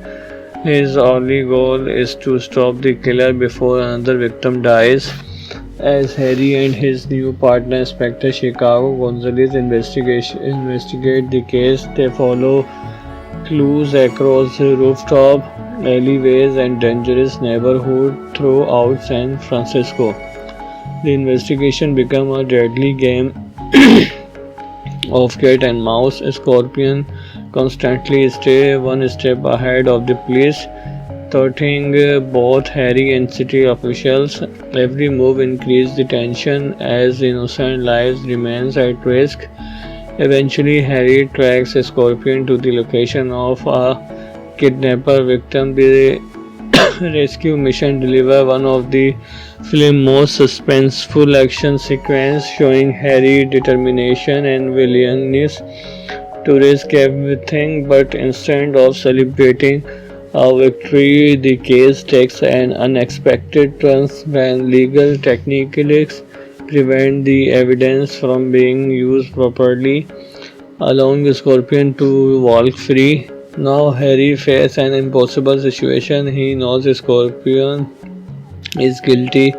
His only goal is to stop the killer before another victim dies. As Harry and his new partner Inspector Chicago Gonzalez investigate the case, they follow clues across rooftop, alleyways, and dangerous neighborhoods throughout San Francisco. The investigation becomes a deadly game of cat and mouse. Scorpion constantly stay one step ahead of the police, thwarting both Harry and city officials. Every move increases the tension as innocent lives remains at risk. Eventually, Harry tracks Scorpion to the location of a kidnapper victim. The rescue mission delivers one of the film's most suspenseful action sequences, showing Harry's determination and willingness to risk everything. But instead of celebrating a victory, the case takes an unexpected turn when legal technicalities prevent the evidence from being used properly, allowing Scorpion to walk free. Now Harry faces an impossible situation. He knows Scorpion is guilty,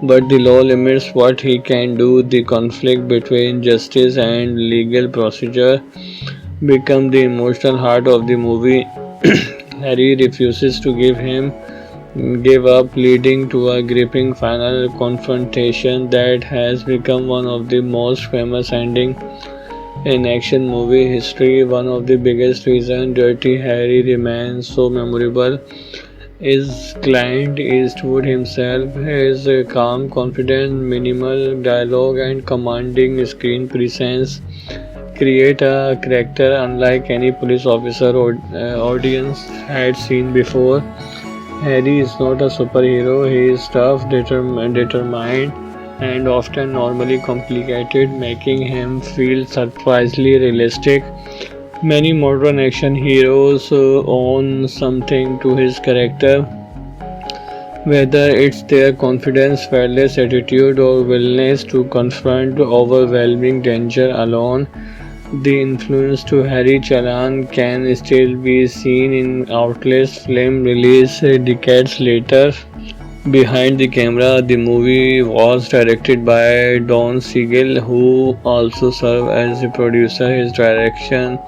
but the law limits what he can do. The conflict between justice and legal procedure become the emotional heart of the movie. Harry refuses to give up, leading to a gripping final confrontation that has become one of the most famous endings in action movie history. One of the biggest reasons Dirty Harry remains so memorable is Clint Eastwood himself. His calm, confident, minimal dialogue, and commanding screen presence create a character unlike any police officer or audience had seen before. Harry is not a superhero, he is tough, determined, and often normally complicated, making him feel surprisingly realistic. Many modern action heroes own something to his character, whether it's their confidence, fearless attitude, or willingness to confront overwhelming danger alone. The influence to Harry Chalan can still be seen in Outlast film released decades later. Behind the camera, the movie was directed by Don Siegel, who also served as the producer. His direction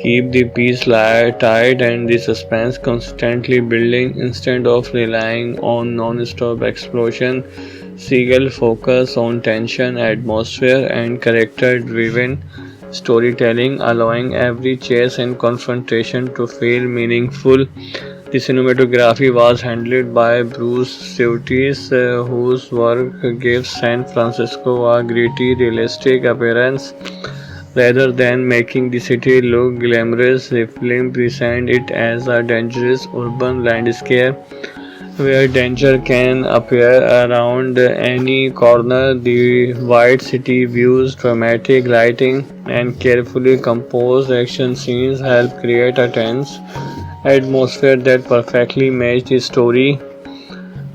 keep the piece tight and the suspense constantly building instead of relying on non-stop explosion. Siegel focus on tension, atmosphere, and character-driven storytelling, allowing every chase and confrontation to feel meaningful. The cinematography was handled by Bruce Surtees, whose work gives San Francisco a gritty, realistic appearance. Rather than making the city look glamorous, the film presents it as a dangerous urban landscape where danger can appear around any corner. The White City views, dramatic lighting, and carefully composed action scenes help create a tense atmosphere that perfectly match the story.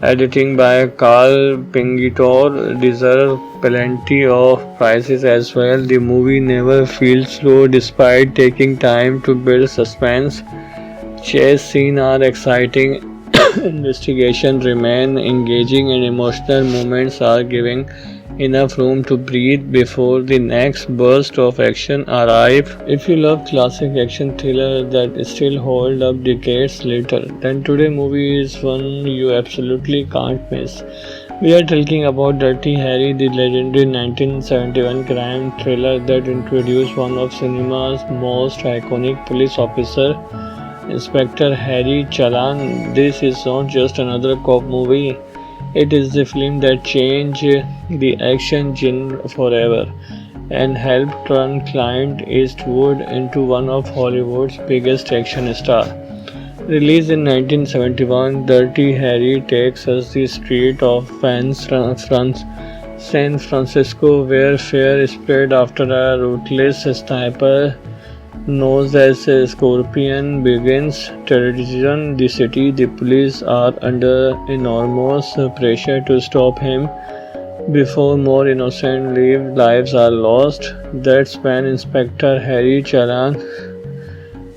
Editing by Carl Pingitor deserves plenty of prizes as well. The movie never feels slow despite taking time to build suspense. Chase scenes are exciting, investigation remain engaging, and emotional moments are giving enough room to breathe before the next burst of action arrives. If you love classic action thriller that still hold up decades later, then today movie is one you absolutely can't miss. We are talking about Dirty Harry, the legendary 1971 crime thriller that introduced one of cinema's most iconic police officer, Inspector Harry Chalan. This is not just another cop movie. It is the film that changed the action genre forever and helped turn Clint Eastwood into one of Hollywood's biggest action stars. Released in 1971, Dirty Harry takes us the street of San Francisco, where fear spread after a ruthless sniper known as Scorpion begins terrorizing the city. The police are under enormous pressure to stop him before more innocent lives are lost. That's when Inspector Harry Chalan,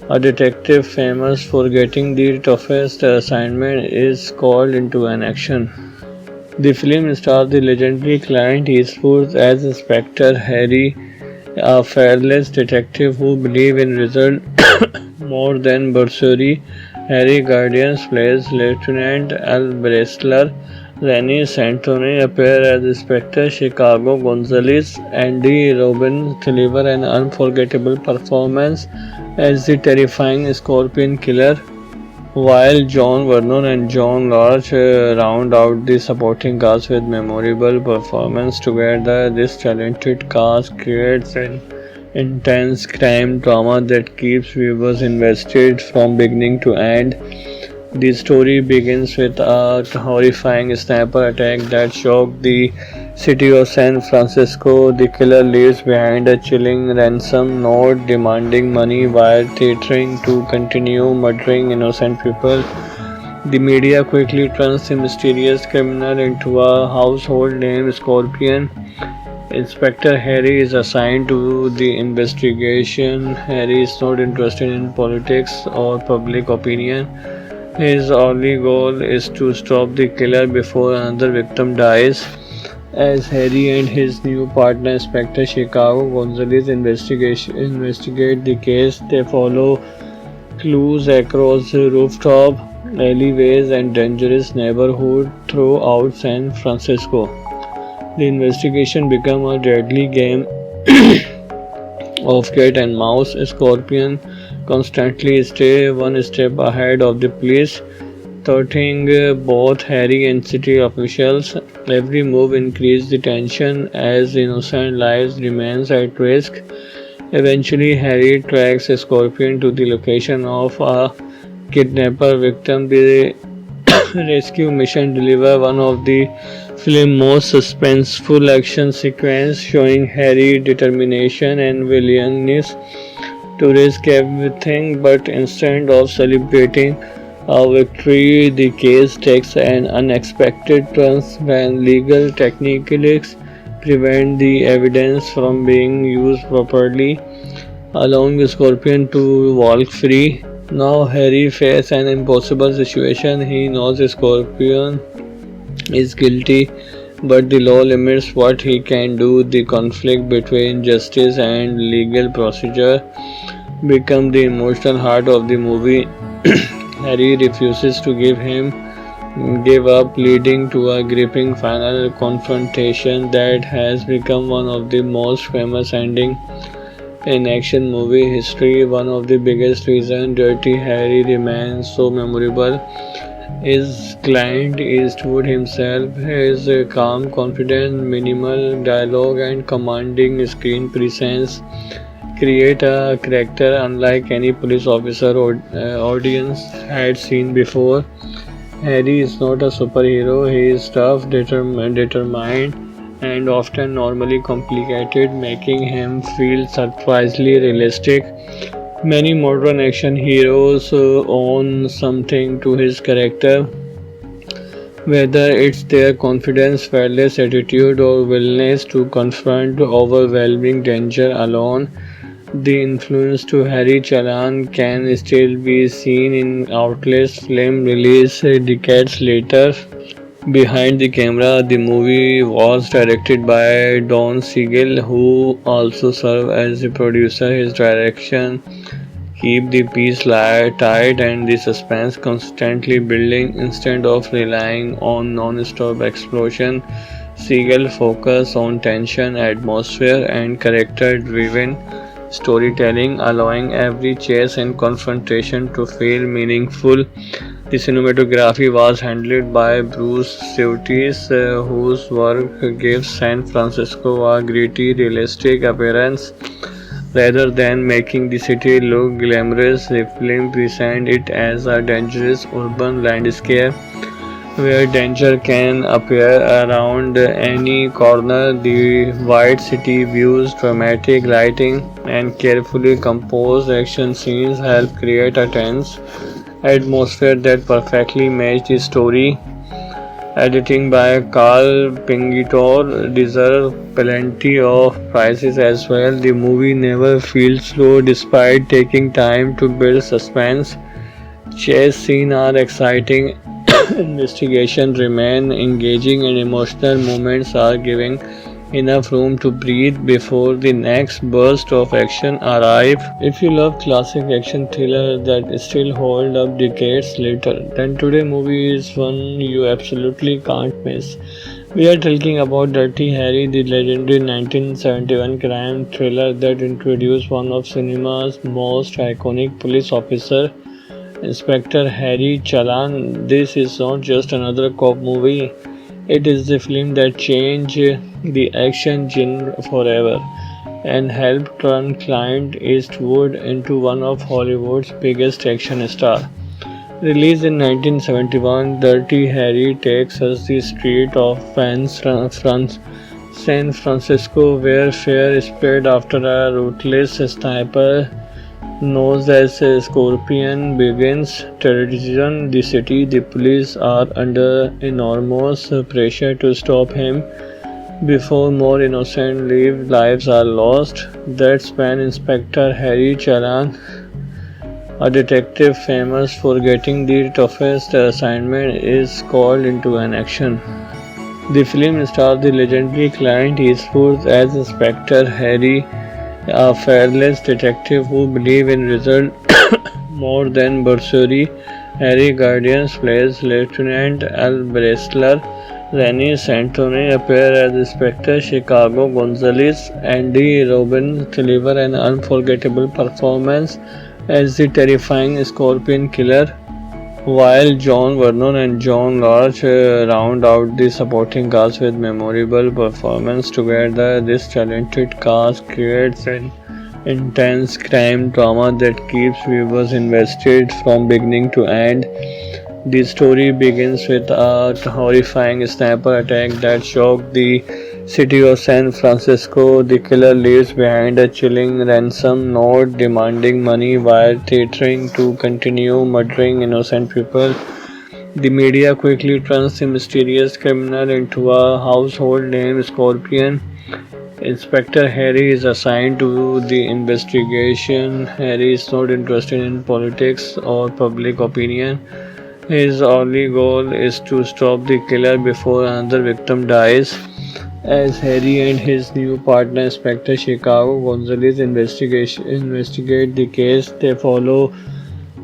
a detective famous for getting the toughest assignment, is called into an action. The film stars the legendary Clint Eastwood as Inspector Harry, a fearless detective who believes in results more than bursary. Harry Guardians plays Lieutenant Al Bressler. Rennie Santoni appears as Inspector Chicago Gonzalez. Andy Robin delivers an unforgettable performance as the terrifying Scorpion Killer, while John Vernon and John Lodge round out the supporting cast with memorable performances. Together, this talented cast creates an intense crime drama that keeps viewers invested from beginning to end. The story begins with a horrifying sniper attack that shocked the city of San Francisco. The killer leaves behind a chilling ransom note demanding money while threatening to continue murdering innocent people. The media quickly turns the mysterious criminal into a household name, Scorpion. Inspector Harry is assigned to the investigation. Harry is not interested in politics or public opinion. His only goal is to stop the killer before another victim dies. As Harry and his new partner Inspector Chicago Gonzalez investigate the case, they follow clues across rooftop, alleyways, and dangerous neighborhoods throughout San Francisco. The investigation becomes a deadly game of cat and mouse. Scorpion constantly stay one step ahead of the police, thwarting both Harry and city officials. Every move increases the tension as innocent lives remains at risk. Eventually, Harry tracks Scorpion to the location of a kidnapper victim. The rescue mission deliver one of the film's most suspenseful action sequences, showing Harry's determination and willingness to risk everything. But instead of celebrating a victory, the case takes an unexpected turn when legal technicalities prevent the evidence from being used properly, allowing Scorpion to walk free. Now Harry faces an impossible situation. He knows Scorpion is guilty, but the law limits what he can do. The conflict between justice and legal procedure become the emotional heart of the movie. Harry refuses to give up, leading to a gripping final confrontation that has become one of the most famous endings in action movie history. One of the biggest reasons Dirty Harry remains so memorable is Clint Eastwood himself. His calm, confident, minimal dialogue, and commanding screen presence create a character unlike any police officer or audience had seen before. Harry is not a superhero, he is tough, determined, and often normally complicated, making him feel surprisingly realistic. Many modern action heroes own something to his character, whether it's their confidence, fearless attitude, or willingness to confront overwhelming danger alone. The influence to Harry Chalan can still be seen in Outlast film released decades later. Behind the camera, the movie was directed by Don Siegel, who also served as the producer. His direction keep the piece tight and the suspense constantly building instead of relying on non-stop explosion. Siegel focus on tension, atmosphere, and character-driven storytelling, allowing every chase and confrontation to feel meaningful. The cinematography was handled by Bruce Surtees, whose work gives San Francisco a gritty, realistic appearance. Rather than making the city look glamorous, the film presents it as a dangerous urban landscape where danger can appear around any corner. The White City views, dramatic lighting, and carefully composed action scenes help create a tense atmosphere that perfectly matches the story. Editing by Carl Pingitor deserves plenty of prizes as well. The movie never feels slow despite taking time to build suspense. Chase scenes are exciting, investigation remain engaging, and emotional moments are giving enough room to breathe before the next burst of action arrive. If you love classic action thriller that still hold up decades later, then today movie is one you absolutely can't miss. We are talking about Dirty Harry, the legendary 1971 crime thriller that introduced one of cinema's most iconic police officer, Inspector Harry Chalan. This is not just another cop movie. It is the film that changed the action genre forever and helped turn Clint Eastwood into one of Hollywood's biggest action stars. Released in 1971, Dirty Harry takes us the street of San Francisco, where fear spread after a ruthless sniper known as Scorpion begins terrorizing the city. The police are under enormous pressure to stop him before more innocent lives are lost. That's when Inspector Harry Chalan, a detective famous for getting the toughest assignment, is called into an action. The film stars the legendary Clint Eastwood as Inspector Harry, a fearless detective who believes in results more than bursary. Harry Guardians plays Lieutenant Al Bressler. Rennie Santoni appears as Inspector Chicago Gonzalez. Andy Robin delivers an unforgettable performance as the terrifying Scorpion Killer, while John Vernon and John Lodge round out the supporting cast with memorable performances. Together, this talented cast creates an intense crime drama that keeps viewers invested from beginning to end. The story begins with a horrifying sniper attack that shocked the city of San Francisco. The killer leaves behind a chilling ransom note demanding money while threatening to continue murdering innocent people. The media quickly turns the mysterious criminal into a household name, Scorpion. Inspector Harry is assigned to the investigation. Harry is not interested in politics or public opinion. His only goal is to stop the killer before another victim dies. As Harry and his new partner, Inspector Chicago Gonzalez, investigate the case, they follow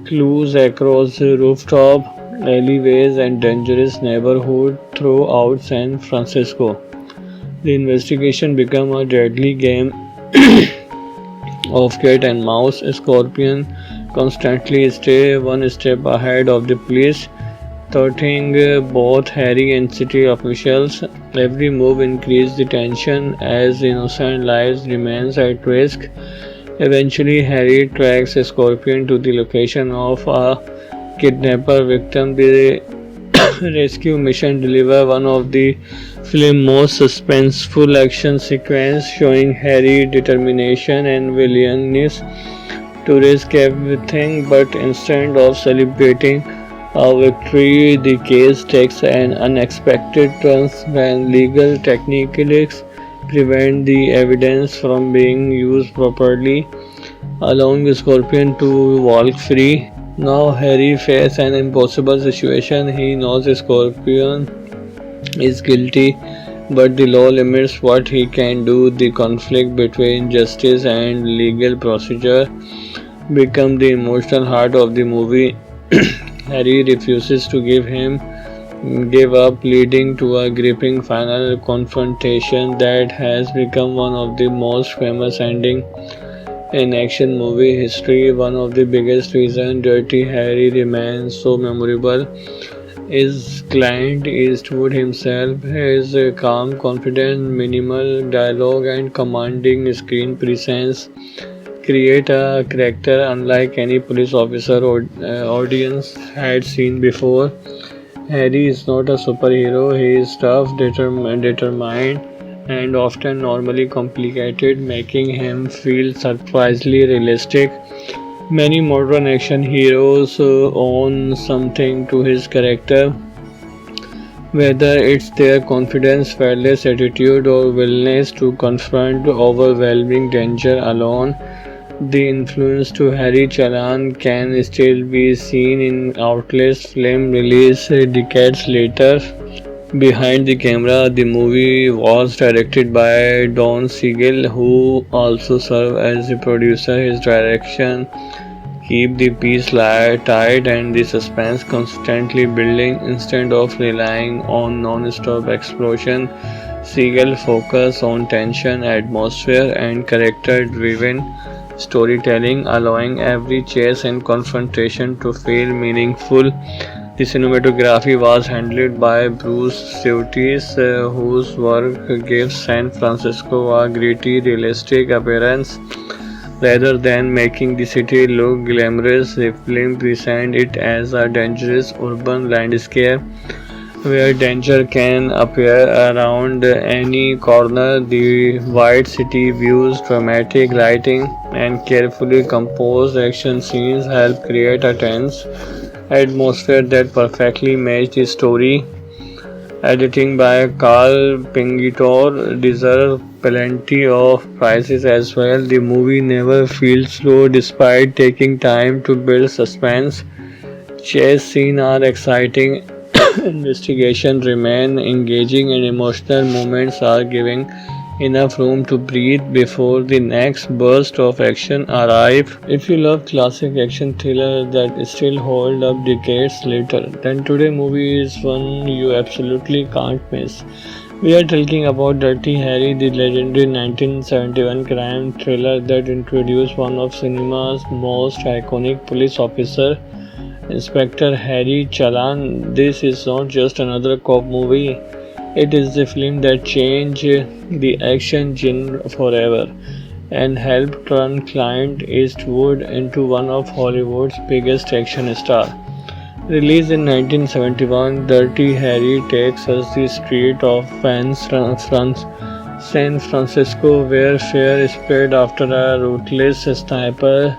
clues across rooftop, alleyways, and dangerous neighborhoods throughout San Francisco. The investigation becomes a deadly game of cat and mouse. Scorpion constantly stay one step ahead of the police, thwarting both Harry and city officials. Every move increases the tension as innocent lives remains at risk. Eventually, Harry tracks Scorpion to the location of a kidnapper victim. The rescue mission delivers one of the film's most suspenseful action sequences, showing Harry's determination and willingness to risk everything. But instead of celebrating a victory, the case takes an unexpected turn when legal technicalities prevent the evidence from being used properly, allowing Scorpion to walk free. Now Harry faces an impossible situation. He knows Scorpion is guilty, but the law limits what he can do. The conflict between justice and legal procedure become the emotional heart of the movie. Harry refuses to give up, leading to a gripping final confrontation that has become one of the most famous endings in action movie history. One of the biggest reasons Dirty Harry remains so memorable is Clint Eastwood himself. His calm, confident, minimal dialogue, and commanding screen presence create a character unlike any police officer or audience had seen before. Harry is not a superhero. He is tough, determined, and often normally complicated, making him feel surprisingly realistic. Many modern action heroes own something to his character, whether it's their confidence, fearless attitude, or willingness to confront overwhelming danger alone. The influence to Harry Chalan can still be seen in Outlaw's film released decades later. Behind the camera, the movie was directed by Don Siegel, who also served as the producer. His direction keep the piece tight and the suspense constantly building instead of relying on non-stop explosion. Siegel focus on tension, atmosphere, and character-driven storytelling, allowing every chase and confrontation to feel meaningful. The cinematography was handled by Bruce Surtees, whose work gives San Francisco a gritty, realistic appearance. Rather than making the city look glamorous, the film presents it as a dangerous urban landscape where danger can appear around any corner. The White City views, dramatic lighting, and carefully composed action scenes help create a tense atmosphere that perfectly matches the story. Editing by Carl Pingitor deserves plenty of prizes as well. The movie never feels slow despite taking time to build suspense. Chase scenes are exciting, investigation remain engaging, and emotional moments are giving enough room to breathe before the next burst of action arrives. If you love classic action thrillers that still hold up decades later, then today's movie is one you absolutely can't miss. We are talking about Dirty Harry, the legendary 1971 crime thriller that introduced one of cinema's most iconic police officers, Inspector Harry Chalan. This is not just another cop movie. It is the film that changed the action genre forever and helped turn Clint Eastwood into one of Hollywood's biggest action stars. Released in 1971, Dirty Harry takes us the street of San Francisco, where fear is spread after a ruthless sniper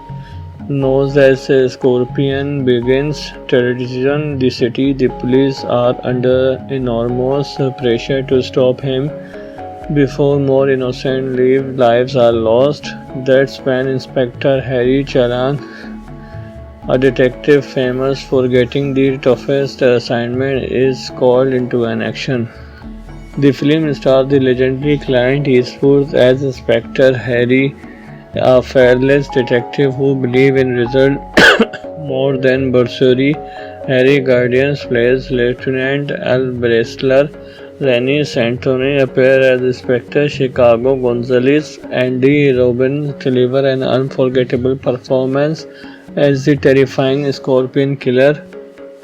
known as Scorpion begins terrorizing the city. The police are under enormous pressure to stop him before more innocent lives are lost. That's when Inspector Harry Chalan, a detective famous for getting the toughest assignment, is called into an action. The film stars the legendary Clint Eastwood as Inspector Harry, a fearless detective who believes in results more than bursary. Harry Guardians plays Lieutenant Al Bressler. Rennie Santoni appears as Inspector Chicago Gonzalez. Andy Robbins delivers an unforgettable performance as the terrifying Scorpion Killer,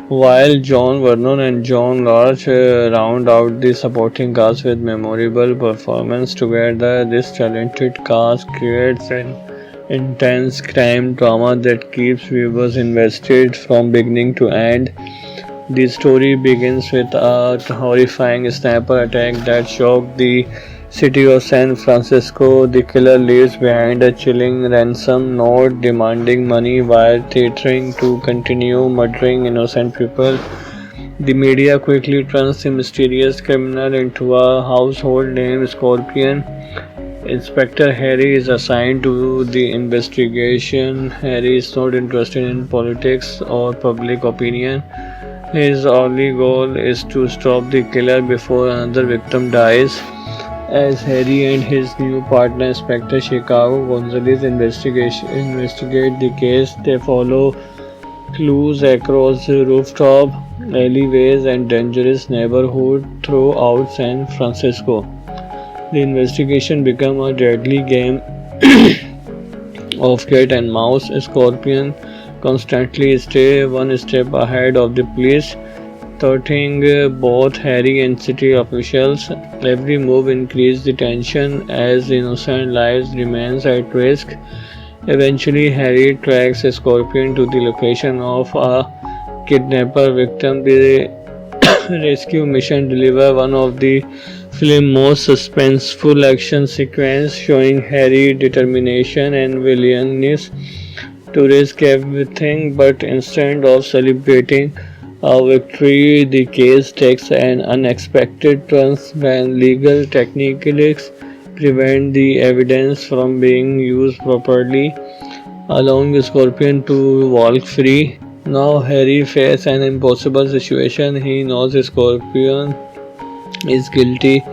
while John Vernon and John Lodge round out the supporting cast with memorable performances. Together, this talented cast creates an intense crime drama that keeps viewers invested from beginning to end. The story begins with a horrifying sniper attack that shocked the city of San Francisco. The killer leaves behind a chilling ransom note demanding money while threatening to continue murdering innocent people. The media quickly turns the mysterious criminal into a household name, Scorpion. Inspector Harry is assigned to the investigation. Harry is not interested in politics or public opinion. His only goal is to stop the killer before another victim dies. As Harry and his new partner Inspector Chicago Gonzalez investigate the case, they follow clues across rooftop alleyways and dangerous neighborhoods throughout San Francisco. The investigation becomes a deadly game of cat and mouse. Scorpion constantly stay one step ahead of the police, thwarting both Harry and city officials. Every move increases the tension as innocent lives remains at risk. Eventually, Harry tracks a Scorpion to the location of a kidnapper victim. The rescue mission delivers one of the film's most suspenseful action sequences, showing Harry's determination and willingness to risk everything. But instead of celebrating a victory, the case takes an unexpected turn when legal technicalities prevent the evidence from being used properly, allowing Scorpion to walk free. Now Harry faces an impossible situation. He knows Scorpion is guilty,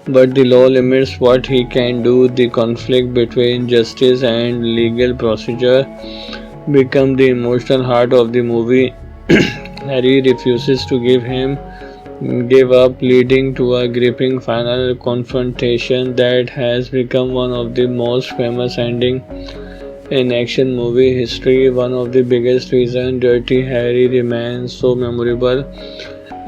but the law limits what he can do. The conflict between justice and legal procedure become the emotional heart of the movie. Harry refuses to give up, leading to a gripping final confrontation that has become one of the most famous endings in action movie history. One of the biggest reasons Dirty Harry remains so memorable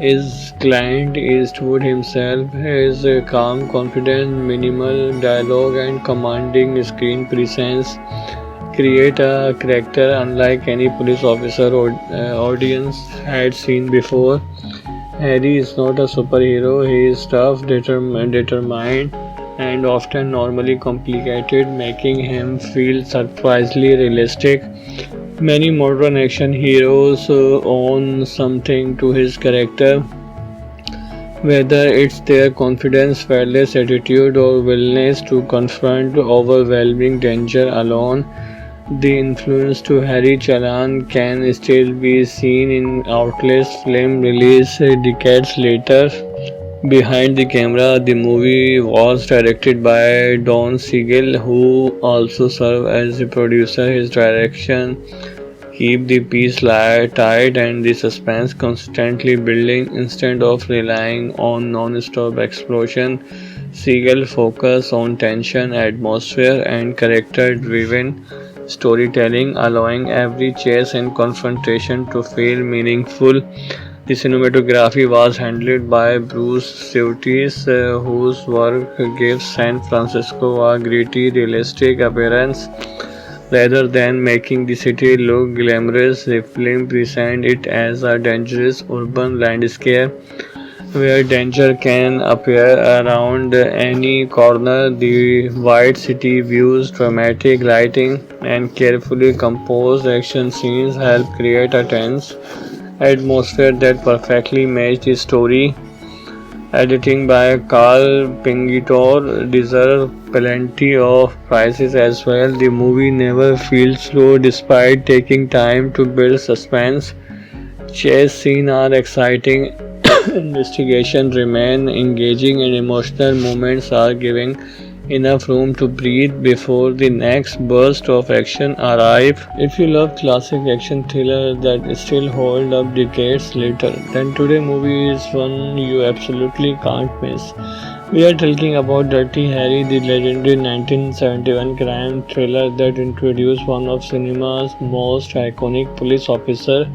is Clint Eastwood himself. His calm, confident, minimal dialogue, and commanding screen presence create a character unlike any police officer or audience had seen before. Harry is not a superhero. He is tough, determined, and often normally complicated, making him feel surprisingly realistic. Many modern action heroes own something to his character, whether it's their confidence, fearless attitude, or willingness to confront overwhelming danger alone. The influence to Harry Chalan can still be seen in Outlast film released decades later. Behind the camera, the movie was directed by Don Siegel, who also served as the producer. His direction keep the piece tight and the suspense constantly building instead of relying on non-stop explosion. Siegel focus on tension, atmosphere, and character-driven storytelling, allowing every chase and confrontation to feel meaningful. The cinematography was handled by Bruce Surtees, whose work gives San Francisco a gritty, realistic appearance. Rather than making the city look glamorous, the film presents it as a dangerous urban landscape where danger can appear around any corner. The wide city views, dramatic lighting, and carefully composed action scenes help create a tense atmosphere that perfectly matches the story. Editing by Carl Pingitor deserves plenty of prizes as well. The movie never feels slow despite taking time to build suspense. Chase scenes are exciting, investigation remain engaging, and emotional moments are giving enough room to breathe before the next burst of action arrive. If you love classic action thriller that still hold up decades later, then today movie is one you absolutely can't miss. We are talking about Dirty Harry, the legendary 1971 crime thriller that introduced one of cinema's most iconic police officer,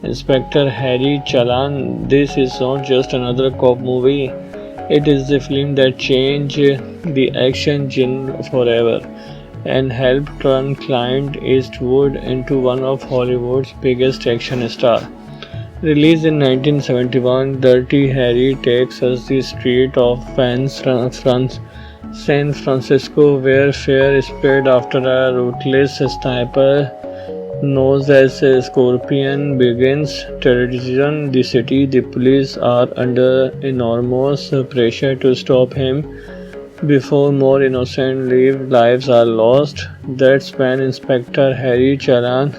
Inspector Harry Chalan. This is not just another cop movie. It is the film that changed the action genre forever and helped turn Clint Eastwood into one of Hollywood's biggest action stars. Released in 1971, Dirty Harry takes us the street of San Francisco, where fear is spread after a ruthless sniper known as Scorpion begins terrorizing the city. The police are under enormous pressure to stop him before more innocent lives are lost. That's when Inspector Harry Charan,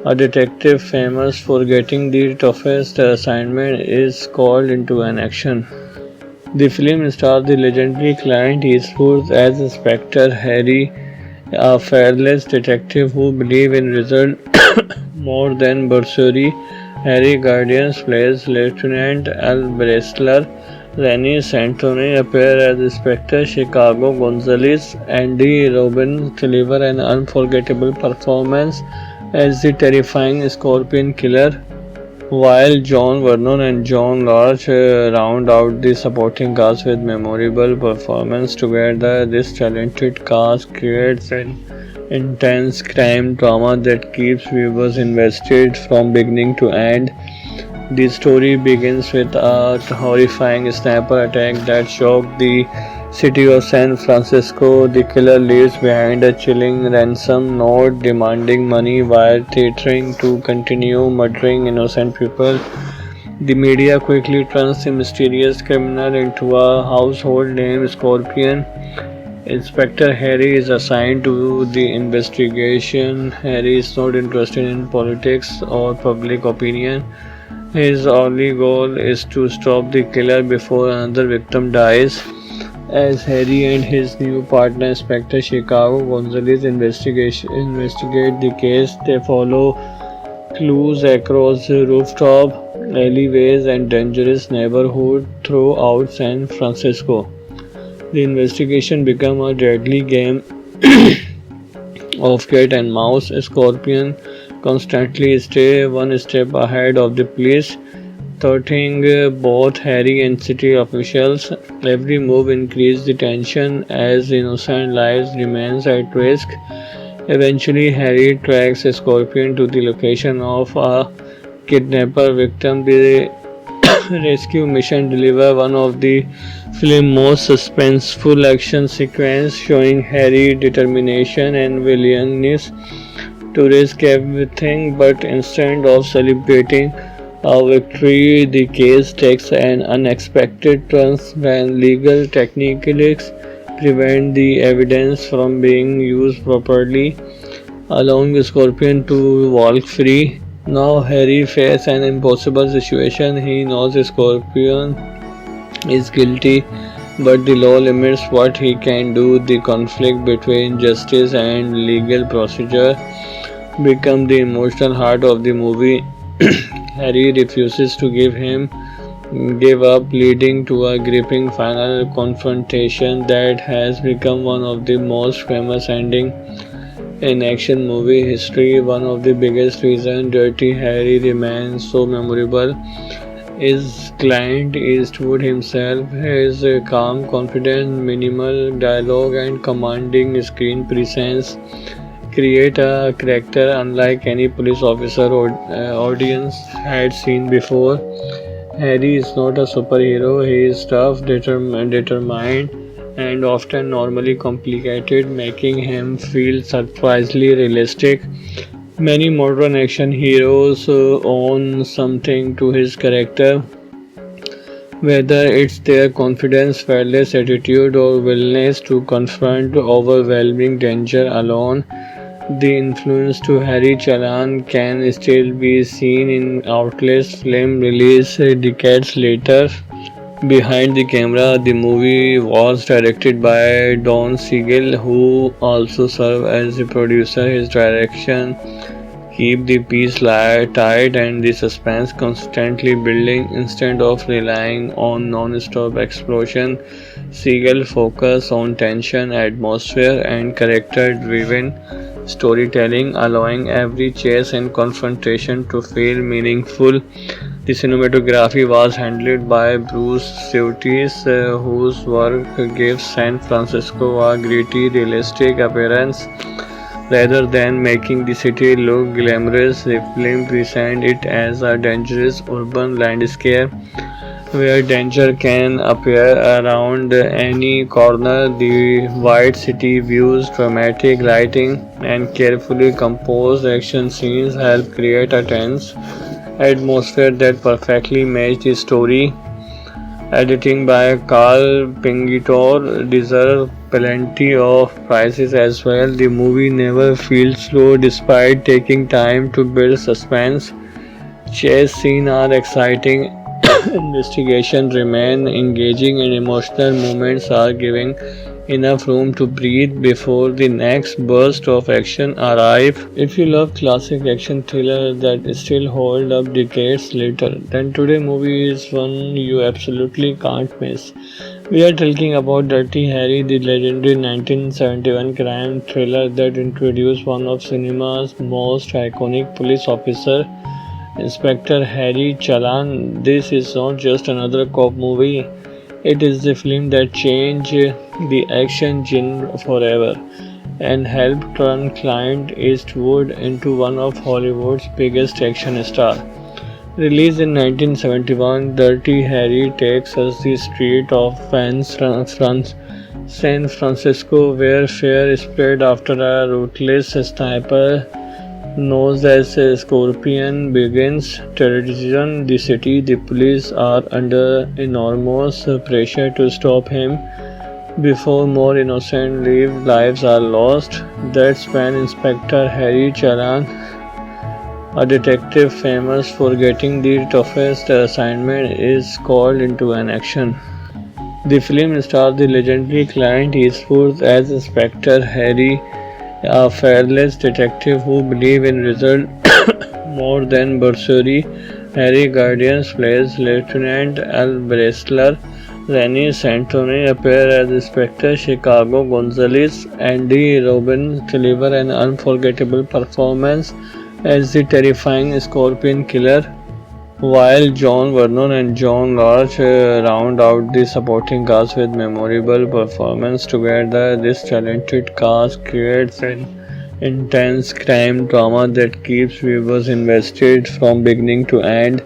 a detective famous for getting the toughest assignment, is called into an action. The film stars the legendary Clint Eastwood as Inspector Harry, a fearless detective who believes in results more than bursary. Harry Guardians plays Lieutenant Al Bressler. Rennie Santoni appears as Inspector Chicago Gonzalez. Andy Robin delivers an unforgettable performance as the terrifying Scorpion Killer, while John Vernon and John Lodge round out the supporting cast with memorable performances. Together, this talented cast creates an intense crime drama that keeps viewers invested from beginning to end. The story begins with a horrifying sniper attack that shocked the city of San Francisco. The killer leaves behind a chilling ransom note demanding money while threatening to continue murdering innocent people. The media quickly turns the mysterious criminal into a household name, Scorpion. Inspector Harry is assigned to the investigation. Harry is not interested in politics or public opinion. His only goal is to stop the killer before another victim dies. As Harry and his new partner Inspector Chicago Gonzalez investigate the case, they follow clues across rooftop, alleyways, and dangerous neighborhoods throughout San Francisco. The investigation becomes a deadly game of cat and mouse. Scorpion constantly stay one step ahead of the police, thwarting both Harry and city officials. Every move increases the tension as innocent lives remain at risk. Eventually, Harry tracks Scorpion to the location of a kidnapper victim. The rescue mission delivers one of the film's most suspenseful action sequences, showing Harry's determination and willingness to risk everything. But instead of celebrating a victory, the case takes an unexpected turn when legal techniques prevent the evidence from being used properly, allowing Scorpion to walk free. Now Harry faces an impossible situation. He knows Scorpion is guilty, but the law limits what he can do. The conflict between justice and legal procedure become the emotional heart of the movie. Harry refuses to give up, leading to a gripping final confrontation that has become one of the most famous endings in action movie history. One of the biggest reasons Dirty Harry remains so memorable is Clint Eastwood himself. His calm, confident, minimal dialogue, and commanding screen presence create a character unlike any police officer or audience had seen before. Harry is not a superhero, he is tough, determined, and often normally complicated, making him feel surprisingly realistic. Many modern action heroes own something to his character, whether it's their confidence, fearless attitude, or willingness to confront overwhelming danger alone. The influence to Harry Chalan can still be seen in Outlaw's film released decades later. Behind the camera, the movie was directed by Don Siegel, who also served as the producer. His direction keep the piece tight and the suspense constantly building instead of relying on non-stop explosion. Siegel focus on tension, atmosphere, and character-driven storytelling, allowing every chase and confrontation to feel meaningful. The cinematography was handled by Bruce Surtees, whose work gives San Francisco a gritty, realistic appearance. Rather than making the city look glamorous, the film presents it as a dangerous urban landscape where danger can appear around any corner. The White City views, dramatic lighting, and carefully composed action scenes help create a tense atmosphere that perfectly matches the story. Editing by Carl Pingitor deserves plenty of prizes as well. The movie never feels slow despite taking time to build suspense. Chase scenes are exciting, investigation remain engaging, and emotional moments are giving enough room to breathe before the next burst of action arrive. If you love classic action thriller that still hold up decades later, then today movie is one you absolutely can't miss. We are talking about Dirty Harry, the legendary 1971 crime thriller that introduced one of cinema's most iconic police officer, Inspector Harry Chalan. This is not just another cop movie. It is the film that changed the action genre forever and helped turn Clint Eastwood into one of Hollywood's biggest action stars. Released in 1971, Dirty Harry takes us the street of San Francisco, where fear is spread after a ruthless sniper known as Scorpion begins terrorizing the city. The police are under enormous pressure to stop him before more innocent lives are lost. That's when Inspector Harry Charan, a detective famous for getting the toughest assignment, is called into an action. The film stars the legendary Clint Eastwood as Inspector Harry, a fearless detective who believes in results more than bursary. Harry Guardians plays Lieutenant Al Bressler. Rennie Santoni appears as Inspector Chicago Gonzalez. Andy Robin delivers an unforgettable performance as the terrifying Scorpion Killer, while John Vernon and John Lodge round out the supporting cast with memorable performances. Together, this talented cast creates an intense crime drama that keeps viewers invested from beginning to end.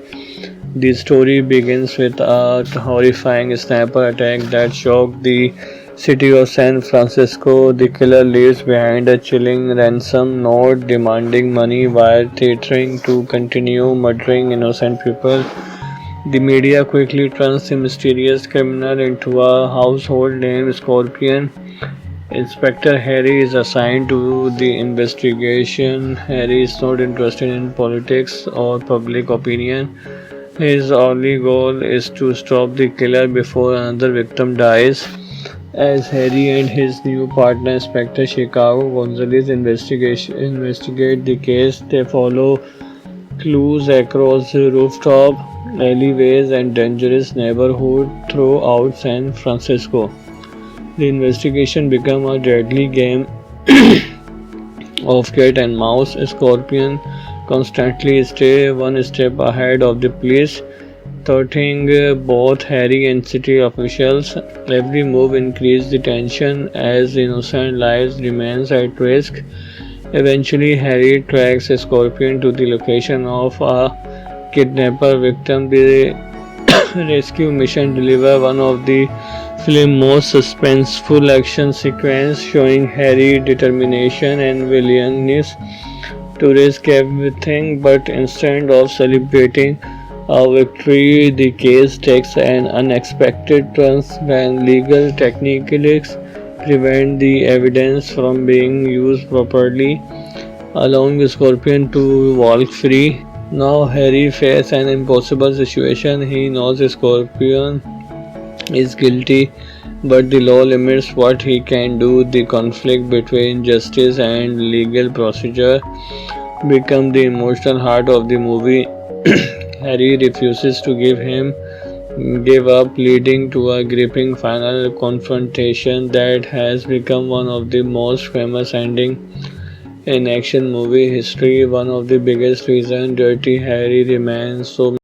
The story begins with a horrifying sniper attack that shocked the city of San Francisco. The killer leaves behind a chilling ransom note demanding money while threatening to continue murdering innocent people. The media quickly turns the mysterious criminal into a household name, Scorpion. Inspector Harry is assigned to the investigation. Harry is not interested in politics or public opinion. His only goal is to stop the killer before another victim dies. As Harry and his new partner Inspector Chicago Gonzalez investigate the case, they follow clues across rooftop, alleyways, and dangerous neighborhoods throughout San Francisco. The investigation becomes a deadly game of cat and mouse. Scorpion constantly stay one step ahead of the police, thwarting both Harry and city officials. Every move increases the tension as innocent lives remains at risk. Eventually, Harry tracks Scorpion to the location of a kidnapper victim. The rescue mission delivers one of the film's most suspenseful action sequences, showing Harry's determination and willingness to risk everything. But instead of celebrating a victory, the case takes an unexpected turn when legal technicalities prevent the evidence from being used properly, allowing Scorpion to walk free. Now Harry faces an impossible situation. He knows Scorpion is guilty, but the law limits what he can do. The conflict between justice and legal procedure become the emotional heart of the movie. Harry refuses to give up, leading to a gripping final confrontation that has become one of the most famous endings in action movie history. One of the biggest reasons Dirty Harry remains so